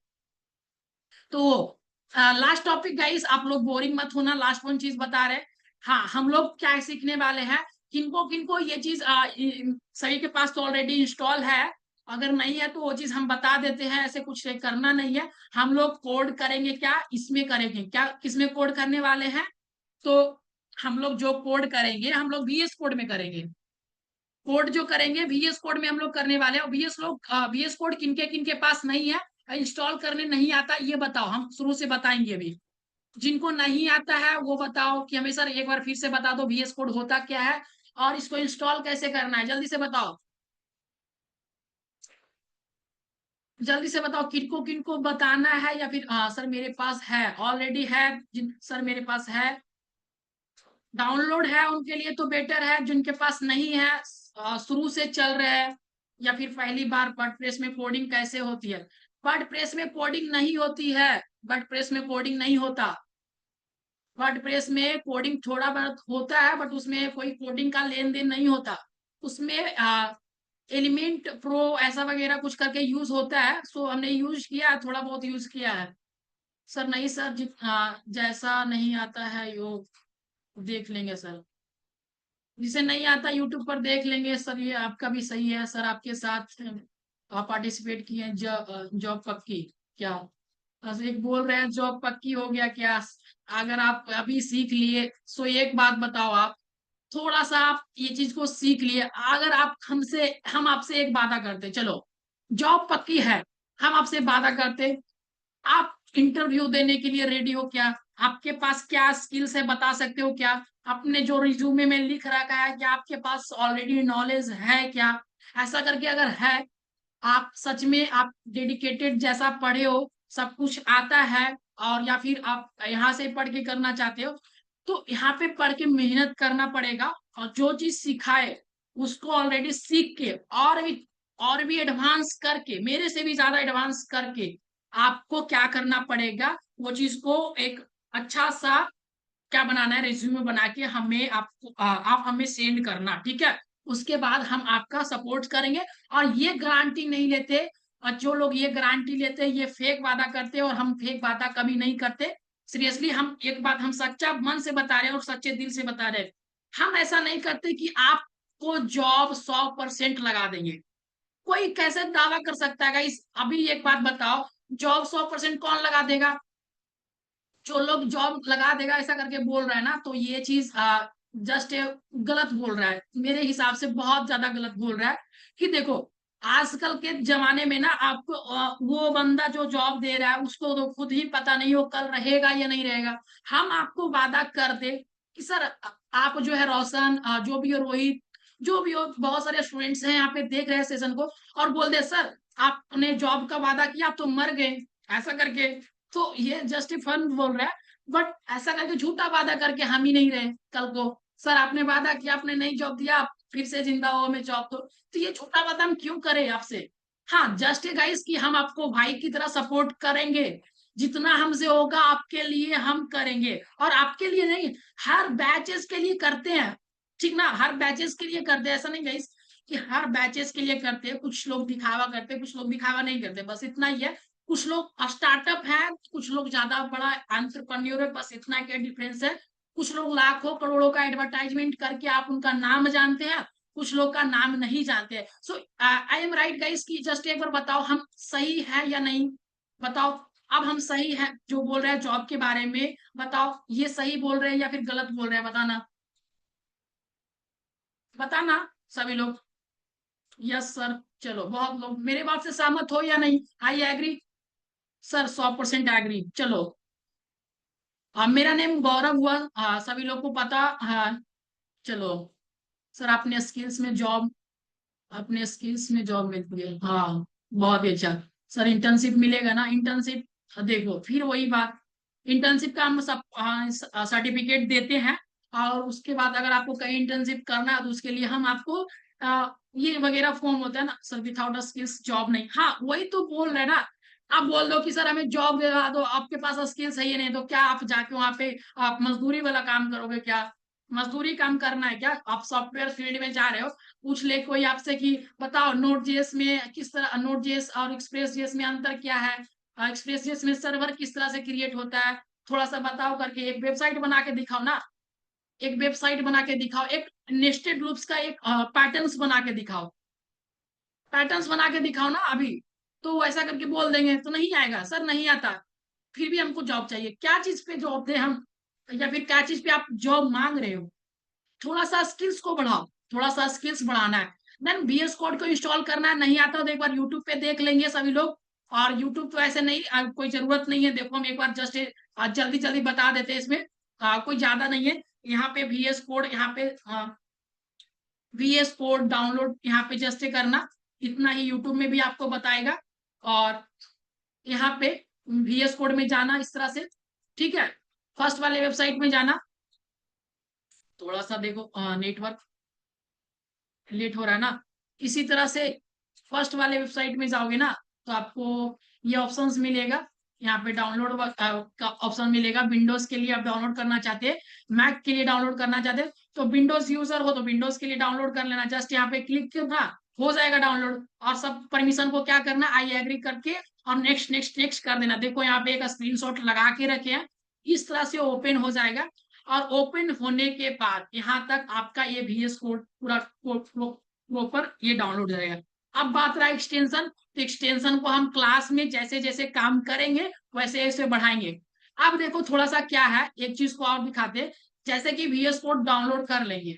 तो लास्ट टॉपिक गाइस, आप लोग बोरिंग मत होना, लास्ट वन चीज बता रहे हैं। हाँ हम लोग क्या सीखने वाले हैं, किनको किनको ये चीज सभी के पास तो ऑलरेडी इंस्टॉल है, अगर नहीं है तो वो चीज हम बता देते हैं, ऐसे कुछ करना नहीं है। हम लोग कोड करेंगे क्या इसमें, करेंगे क्या, किसमें कोड करने वाले हैं। तो हम लोग जो कोड करेंगे हम लोग VS कोड में करेंगे। कोड जो करेंगे VS कोड में हम लोग करने वाले हैं। VS कोड किनके किनके पास नहीं है, इंस्टॉल करने नहीं आता, ये बताओ, हम शुरू से बताएंगे अभी। जिनको नहीं आता है वो बताओ कि हमें सर एक बार फिर से बता दो VS कोड होता क्या है और इसको इंस्टॉल कैसे करना है, जल्दी से बताओ, जल्दी से बताओ किनको किनको बताना है, या फिर सर मेरे पास है, ऑलरेडी है, जिन सर मेरे पास है, डाउनलोड है उनके लिए तो बेटर है, जिनके पास नहीं है शुरू से चल रहे हैं, या फिर पहली बार वर्डप्रेस में कोडिंग कैसे होती है। वर्डप्रेस में कोडिंग नहीं होती है, वर्डप्रेस में कोडिंग नहीं होता। वर्डप्रेस में कोडिंग थोड़ा बहुत होता है, बट उसमें कोई कोडिंग का लेन देन नहीं होता। उसमें एलिमेंट प्रो ऐसा वगैरह कुछ करके यूज होता है, सो हमने यूज किया है, थोड़ा बहुत यूज किया है। सर नहीं सर, जैसा नहीं आता है यो देख लेंगे सर, जिसे नहीं आता यूट्यूब पर देख लेंगे सर, ये आपका भी सही है सर, आपके साथ आप पार्टिसिपेट किए जॉब पक्की क्या, बस एक बोल रहे हैं जॉब पक्की हो गया क्या। अगर आप अभी सीख लिए, सो एक बात बताओ, आप थोड़ा सा आप ये चीज को सीख लिए, अगर आप हमसे, हम आपसे एक वादा करते, चलो जॉब पक्की है, हम आपसे वादा करते, आप इंटरव्यू देने के लिए रेडी हो क्या, आपके पास क्या स्किल्स है बता सकते हो क्या, अपने जो रिज्यूमे में लिख रखा है कि आपके पास ऑलरेडी नॉलेज है क्या, ऐसा करके अगर है, आप सच में आप डेडिकेटेड जैसा पढ़े हो, सब कुछ आता है, और या फिर आप यहाँ से पढ़ के करना चाहते हो, तो यहाँ पे पढ़ के मेहनत करना पड़ेगा, और जो चीज सिखाए उसको ऑलरेडी सीख के और भी एडवांस करके, मेरे से भी ज्यादा एडवांस करके आपको क्या करना पड़ेगा, वो चीज को एक अच्छा सा क्या बनाना है, रिज्यूमे बना के हमें आपको आप हमें सेंड करना, ठीक है। उसके बाद हम आपका सपोर्ट करेंगे। और ये गारंटी नहीं लेते, और जो लोग ये गारंटी लेते हैं ये फेक वादा करते हैं, और हम फेक वादा कभी नहीं करते। सीरियसली हम एक बात हम सच्चा मन से बता रहे हैं और सच्चे दिल से बता रहे हैं। हम ऐसा नहीं करते कि आपको जॉब 100% लगा देंगे। कोई कैसे दावा कर सकता है गाइस? अभी एक बात बताओ, जॉब 100% कौन लगा देगा? जो लोग जॉब लगा देगा ऐसा करके बोल रहा है ना, तो ये चीज जस्ट गलत बोल रहा है, मेरे हिसाब से बहुत ज्यादा गलत बोल रहा है। कि देखो, आजकल के जमाने में ना आपको वो बंदा जो जॉब दे रहा है उसको तो खुद ही पता नहीं वो कल रहेगा या नहीं रहेगा। हम आपको वादा कर दे कि सर आप जो है रोशन, जो भी हो रोहित, जो भी हो, बहुत सारे स्टूडेंट्स हैं यहाँ पे देख रहे हैं सेशन को, और बोल दे सर आपने जॉब का वादा किया आप तो मर गए, ऐसा करके। तो ये जस्ट फन बोल रहा है। बट ऐसा करके झूठा वादा करके हम ही नहीं रहे कल को, सर आपने वादा किया आपने नहीं जॉब दिया, आप फिर से जिंदा हो हमें जॉब दो। तो ये झूठा वादा हम क्यों करें आपसे? हाँ जस्ट गाइस कि हम आपको भाई की तरह सपोर्ट करेंगे, जितना हमसे होगा आपके लिए हम करेंगे। और आपके लिए नहीं, हर बैचेस के लिए करते हैं, ठीक ना? हर बैचेस के लिए करते हैं, ऐसा नहीं गाइस कि हर बैचेस के लिए करते हैं। कुछ लोग दिखावा करते हैं, कुछ लोग दिखावा नहीं करते, बस इतना ही है। कुछ लोग स्टार्टअप है, कुछ लोग ज्यादा बड़ा एंटरप्रेन्योर है, बस इतना क्या डिफरेंस है। कुछ लोग लाखों करोड़ों का एडवर्टाइजमेंट करके आप उनका नाम जानते हैं, कुछ लोग का नाम नहीं जानते हैं। सो आई एम राइट गाइस कि जस्ट एक बार बताओ हम सही है या नहीं? बताओ, अब हम सही है जो बोल रहे हैं जॉब के बारे में, बताओ ये सही बोल रहे हैं या फिर गलत बोल रहे हैं? बताना, बताना सभी लोग। Yes sir. चलो, बहुत लोग मेरे बात से सहमत हो या नहीं? I agree sir, 100% agree. चलो, मेरा नेम गौरव हुआ, सभी लोग को पता। हाँ चलो सर, अपने स्किल्स में जॉब, अपने स्किल्स में जॉब मिलती है, हाँ बहुत ही अच्छा। सर इंटर्नशिप मिलेगा ना? इंटर्नशिप देखो फिर वही बात, इंटर्नशिप का हम सब सर्टिफिकेट देते हैं। और उसके बाद अगर आपको कहीं इंटर्नशिप करना है तो उसके लिए हम आपको ये वगैरह फॉर्म होता है ना सर, विथाउट स्किल्स जॉब नहीं। हाँ वही तो बोल रहे हैं ना। आप बोल दो कि सर हमें जॉब दिला दो, आपके पास स्किल्स है ही नहीं, तो क्या आप जाके वहां पे आप मजदूरी वाला काम करोगे क्या? मजदूरी काम करना है क्या? आप सॉफ्टवेयर फील्ड में जा रहे हो, पूछ ले कोई आपसे कि बताओ नोड जेएस में किस तरह, नोड जेएस और एक्सप्रेस जेएस में अंतर क्या है, एक्सप्रेस जेएस में सर्वर किस तरह से क्रिएट होता है, थोड़ा सा बताओ करके एक वेबसाइट बना के दिखाओ ना। एक वेबसाइट बना के दिखाओ, एक नेस्टेड लूप्स का एक पैटर्न्स बना के दिखाओ, पैटर्न्स बना के दिखाओ ना अभी। तो ऐसा करके बोल देंगे तो नहीं आएगा सर, नहीं आता। फिर भी हमको जॉब चाहिए, क्या चीज पे जॉब दे हम, या फिर क्या चीज पे आप जॉब मांग रहे हो? थोड़ा सा स्किल्स को बढ़ाओ, थोड़ा सा स्किल्स बढ़ाना है। देन VS कोड को इंस्टॉल करना है, नहीं आता तो एक बार यूट्यूब पे देख लेंगे सभी लोग। और यूट्यूब तो ऐसे नहीं, कोई जरूरत नहीं है, देखो हम एक बार जस्ट जल्दी जल्दी बता देते हैं इसमें, कोई ज्यादा नहीं है। यहाँ पे VS कोड, यहाँ पे VS कोड डाउनलोड यहाँ पे जस्ट करना, इतना ही यूट्यूब में भी आपको बताएगा। और यहाँ पे VS कोड में जाना इस तरह से, ठीक है। फर्स्ट वाले वेबसाइट में जाना, थोड़ा सा देखो नेटवर्क लेट हो रहा है ना, इसी तरह से फर्स्ट वाले वेबसाइट में जाओगे ना, तो आपको ये ऑप्शंस मिलेगा। यहाँ पे डाउनलोड का ऑप्शन मिलेगा, विंडोज के लिए आप डाउनलोड करना चाहते हैं, मैक के लिए डाउनलोड करना चाहते हैं, तो विंडोज यूजर हो तो विंडोज के लिए डाउनलोड कर लेना, जस्ट यहाँ पे क्लिक करना, हो जाएगा डाउनलोड। और सब परमिशन को क्या करना, आई एग्री करके और नेक्स्ट नेक्स्ट नेक्स्ट कर देना। देखो यहाँ पे एक स्क्रीनशॉट लगा के रखे हैं, इस तरह से ओपन हो जाएगा। और ओपन होने के बाद यहाँ तक आपका ये VS कोड पूरा प्रॉपर ये डाउनलोड हो जाएगा। अब बात रहा एक्सटेंशन, तो एक्सटेंशन को हम क्लास में जैसे जैसे काम करेंगे वैसे वैसे बढ़ाएंगे। अब देखो थोड़ा सा क्या है, एक चीज को और दिखाते हैं। जैसे कि VS कोड डाउनलोड कर लेंगे,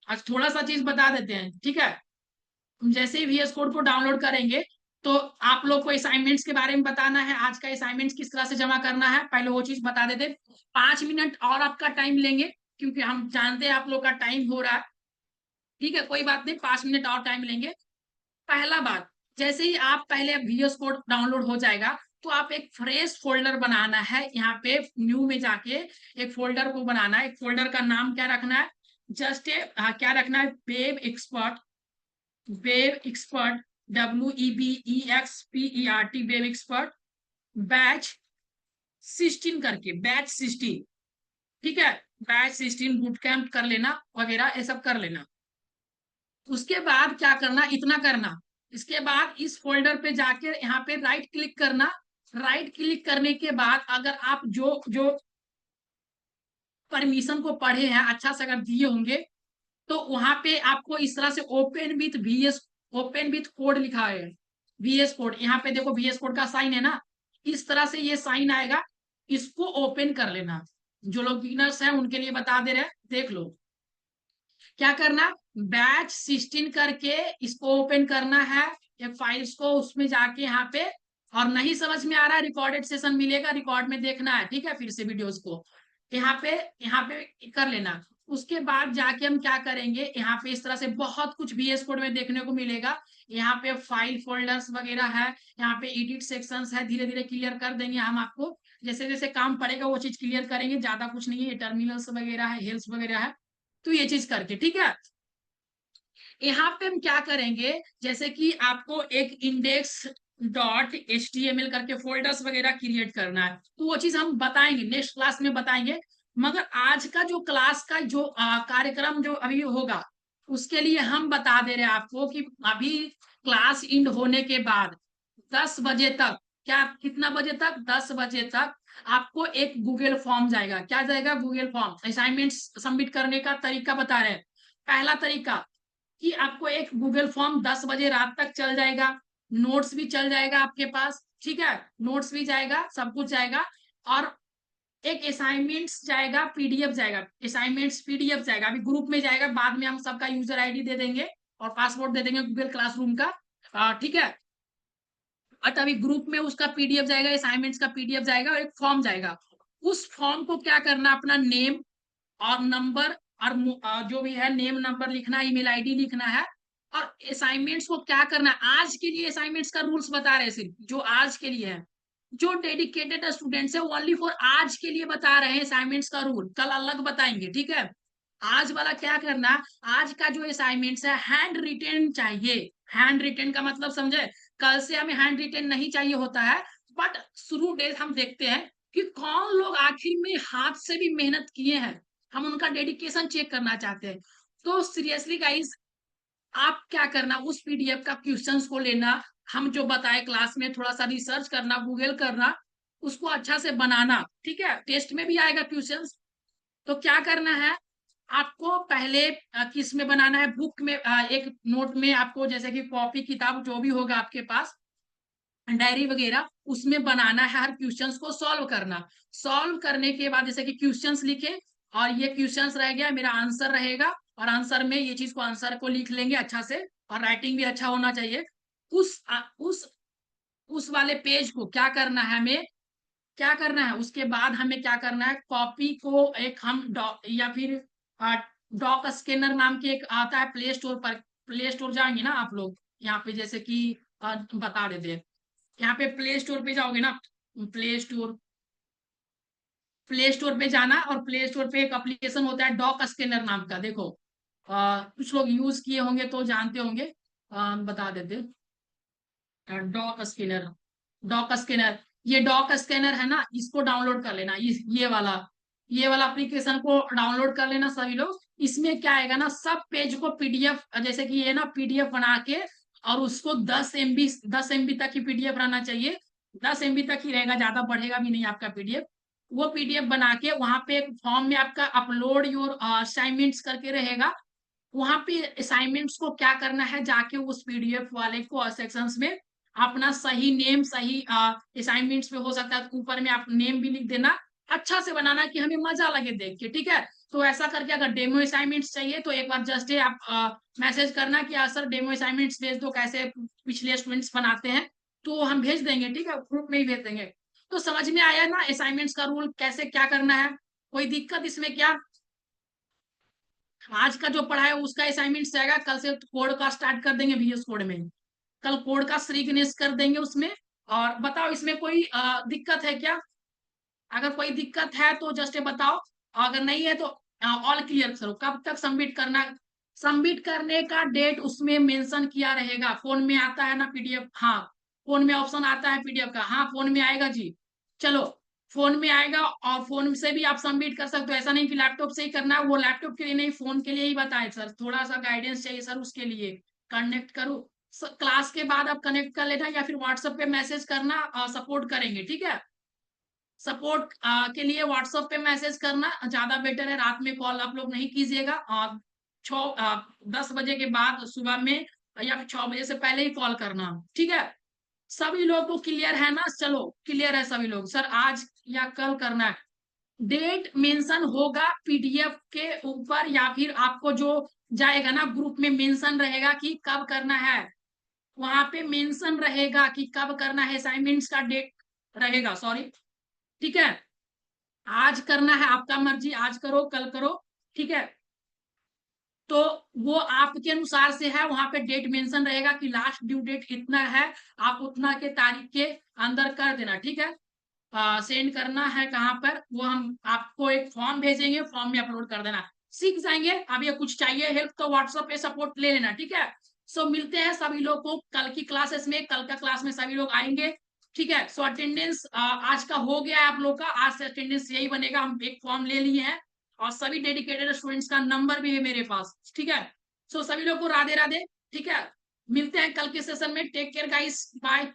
आज थोड़ा सा चीज बता देते हैं, ठीक है। जैसे ही VS कोड को डाउनलोड करेंगे, तो आप लोग को असाइनमेंट्स के बारे में बताना है, आज का असाइनमेंट्स किस तरह से जमा करना है, पहले वो चीज बता देते। 5 मिनट और आपका टाइम लेंगे, क्योंकि हम जानते हैं आप लोग का टाइम हो रहा है, ठीक है कोई बात नहीं, 5 मिनट और टाइम लेंगे। पहला बात, जैसे ही आप पहले VS कोड डाउनलोड हो जाएगा, तो आप एक फ्रेश फोल्डर बनाना है, यहाँ पे न्यू में जाके एक फोल्डर को बनाना है। एक फोल्डर का नाम क्या रखना है, जस्ट क्या रखना है, web expert, web expert, WEBEXPERT, web expert batch 16 करके, बैच 16, ठीक है। बैच 16 बूट कैंप कर लेना वगैरह ये सब कर लेना। उसके बाद क्या करना, इतना करना। इसके बाद इस फोल्डर पे जाके यहाँ पे राइट क्लिक करना। राइट क्लिक करने के बाद अगर आप जो जो परमिशन को पढ़े हैं अच्छा से अगर दिए होंगे, तो वहां पे आपको इस तरह से open with VS, open with code लिखा है, VS कोड। यहाँ पे देखो VS कोड का साइन है ना, इस तरह से ये साइन आएगा, इसको ओपन कर लेना। जो लोग बिगिनर्स हैं उनके लिए बता दे रहे हैं, देख लो क्या करना। बैच 16 करके इसको ओपन करना है, ये फाइल्स को, उसमें जाके यहाँ पे, और नहीं समझ में आ रहा है रिकॉर्डेड सेशन मिलेगा, रिकॉर्ड में देखना है, ठीक है, फिर से वीडियोस को यहाँ पे कर लेना। उसके बाद जाके हम क्या करेंगे, यहाँ पे इस तरह से बहुत कुछ VS कोड में देखने को मिलेगा। यहाँ पे फाइल फोल्डर्स वगैरह है, यहाँ पे एडिट सेक्शंस है, धीरे धीरे क्लियर कर देंगे हम आपको। जैसे जैसे काम पड़ेगा वो चीज क्लियर करेंगे, ज्यादा कुछ नहीं है, टर्मिनल्स वगैरह है, हेल्स वगैरह है, तो ये चीज करके ठीक है। यहाँ पे हम क्या करेंगे, जैसे कि आपको एक इंडेक्स डॉट HTML करके फोल्डर्स वगैरह क्रिएट करना है, तो वो चीज हम बताएंगे, नेक्स्ट क्लास में बताएंगे। मगर आज का जो क्लास का जो कार्यक्रम जो अभी होगा, उसके लिए हम बता दे रहे हैं आपको कि अभी क्लास इंड होने के बाद 10 बजे तक, क्या कितना बजे तक, 10 बजे तक आपको एक गूगल फॉर्म जाएगा। क्या जाएगा, गूगल फॉर्म। असाइनमेंट सबमिट करने का तरीका बता रहे हैं। पहला तरीका कि आपको एक गूगल फॉर्म 10 बजे रात तक चल जाएगा, नोट्स भी चल जाएगा आपके पास, ठीक है, नोट्स भी जाएगा, सब कुछ जाएगा। और एक असाइनमेंट्स जाएगा, PDF जाएगा, असाइनमेंट्स PDF जाएगा, अभी ग्रुप में जाएगा, बाद में हम सबका यूजर ID दे देंगे और पासवर्ड दे देंगे गूगल क्लासरूम का, ठीक है। बट अभी ग्रुप में उसका PDF जाएगा, असाइनमेंट्स का PDF जाएगा और एक फॉर्म जाएगा। उस फॉर्म को क्या करना, अपना नेम और नंबर और जो भी है नेम नंबर लिखना, ईमेल ID लिखना है। और असाइनमेंट्स को क्या करना, आज के लिए असाइनमेंट्स का रूल्स बता रहे हैं, सिर्फ जो आज के लिए है, जो डेडिकेटेड स्टूडेंट्स है ओनली फॉर आज के लिए बता रहे हैं असाइनमेंट्स का रूल, कल अलग बताएंगे, ठीक है। आज वाला क्या करना, आज का जो असाइनमेंट्स है हैंड रिटेन चाहिए। हैंड रिटेन का मतलब समझे, कल से हमें हैंड रिटेन नहीं चाहिए होता है, बट शुरू डेज हम देखते हैं कि कौन लोग आखिर में हाथ से भी मेहनत किए हैं, हम उनका डेडिकेशन चेक करना चाहते हैं। तो सीरियसली गाइस, आप क्या करना, उस PDF का क्वेश्चंस को लेना, हम जो बताए क्लास में थोड़ा सा रिसर्च करना, गूगल करना, उसको अच्छा से बनाना, ठीक है, टेस्ट में भी आएगा क्वेश्चंस। तो क्या करना है आपको, पहले किस में बनाना है, बुक में, एक नोट में आपको, जैसे कि कॉपी किताब जो भी होगा आपके पास, डायरी वगैरह, उसमें बनाना है, हर क्वेश्चंस को सॉल्व करना। सॉल्व करने के बाद जैसे कि क्वेश्चंस लिखे, और ये क्वेश्चंस रह गया, मेरा आंसर रहेगा, और आंसर में ये चीज को, आंसर को लिख लेंगे अच्छा से, और राइटिंग भी अच्छा होना चाहिए। उस उस वाले पेज को क्या करना है हमें, क्या करना है, उसके बाद हमें क्या करना है, कॉपी को एक हम डॉक, या फिर डॉक स्कैनर नाम के एक आता है प्ले स्टोर पर, प्ले स्टोर जाएंगे ना आप लोग, यहाँ पे जैसे कि बता देते हैं, यहाँ पे प्ले स्टोर पे जाओगे ना, प्ले स्टोर, प्ले स्टोर पे जाना, और प्ले स्टोर पे एक एप्लीकेशन होता है डॉक स्कैनर नाम का, देखो कुछ लोग यूज किए होंगे तो जानते होंगे, बता देते। डॉक स्कैनर, डॉक स्कैनर, ये डॉक स्कैनर है ना, इसको डाउनलोड कर लेना, ये वाला एप्लीकेशन को डाउनलोड कर लेना सभी लोग। इसमें क्या आएगा ना, सब पेज को PDF, जैसे कि ये ना PDF बना के, और उसको 10 MB तक की PDF रहना चाहिए, 10 MB तक ही रहेगा, ज्यादा बढ़ेगा भी नहीं आपका PDF। वो PDF बना के वहां पे एक फॉर्म में आपका अपलोड योर असाइनमेंट्स करके रहेगा, वहां पे असाइनमेंट्स को क्या करना है, जाके उस PDF वाले को सेक्शंस में अपना सही नेम, सही असाइनमेंट्स में हो सकता है तो ऊपर में आप नेम भी लिख देना, अच्छा से बनाना कि हमें मजा लगे देख के, ठीक है। तो ऐसा करके अगर डेमो असाइनमेंट्स चाहिए तो एक बार जस्ट आप मैसेज करना कि सर डेमो असाइनमेंट्स भेज दो, कैसे पिछले स्टूडेंट्स बनाते हैं, तो हम भेज देंगे, ठीक है, ग्रुप में ही भेज देंगे। तो समझ में आया ना असाइनमेंट्स का रूल कैसे क्या करना है, कोई दिक्कत इसमें क्या। आज का जो पढ़ा है उसका असाइनमेंट जाएगा, कल से कोड का स्टार्ट कर देंगे VS कोड में, कल कोड का श्रीगणेश कर देंगे उसमें। और बताओ इसमें कोई दिक्कत है क्या, अगर कोई दिक्कत है तो जस्ट बताओ, अगर नहीं है तो ऑल क्लियर करो। कब तक सबमिट करना, सबमिट करने का डेट उसमें मेंशन किया रहेगा, फोन में आता है ना PDF, हाँ फोन में ऑप्शन आता है PDF का, हाँ फोन में आएगा जी। चलो फोन में आएगा और फोन से भी आप सबमिट कर सकते हो। ऐसा नहीं कि लैपटॉप से ही करना है, वो लैपटॉप के लिए नहीं, फोन के लिए ही बताए सर, थोड़ा सा गाइडेंस चाहिए सर उसके लिए। कनेक्ट करो क्लास के बाद आप कनेक्ट कर लेना या फिर व्हाट्सएप पे मैसेज करना, सपोर्ट करेंगे, ठीक है। सपोर्ट के लिए व्हाट्सएप पे मैसेज करना ज्यादा बेटर है, रात में कॉल आप लोग नहीं कीजिएगा। 10 बजे के बाद सुबह में या फिर 6 बजे से पहले ही कॉल करना, ठीक है। सभी लोग को क्लियर है ना? चलो क्लियर है सभी लोग। सर आज या कल करना है, डेट मेंशन होगा पीडीएफ के ऊपर या फिर आपको जो जाएगा ना ग्रुप में मेंशन रहेगा कि कब करना है, वहां पे मेंशन रहेगा कि कब करना है, असाइनमेंट्स का डेट रहेगा, सॉरी, ठीक है। आज करना है आपका मर्जी, आज करो कल करो, ठीक है। तो वो आपके अनुसार से है, वहां पे डेट मेंशन रहेगा कि लास्ट ड्यू डेट इतना है, आप उतना के तारीख के अंदर कर देना, ठीक है। सेंड करना है कहाँ पर, वो हम आपको एक फॉर्म भेजेंगे, फॉर्म में अपलोड कर देना। सीख जाएंगे। अब ये कुछ चाहिए हेल्प तो व्हाट्सएप पे सपोर्ट ले लेना, ठीक है। सो मिलते हैं सभी लोग को कल की क्लासेस में, कल का क्लास में सभी लोग आएंगे, ठीक है। सो अटेंडेंस आज का हो गया है आप लोग का, आज से अटेंडेंस यही बनेगा, हम एक फॉर्म ले लिए हैं और सभी डेडिकेटेड स्टूडेंट्स का नंबर भी है मेरे पास, ठीक है। सो सभी लोग को राधे राधे, ठीक है। मिलते हैं कल के सेशन में, टेक केयर गाइस, बाय।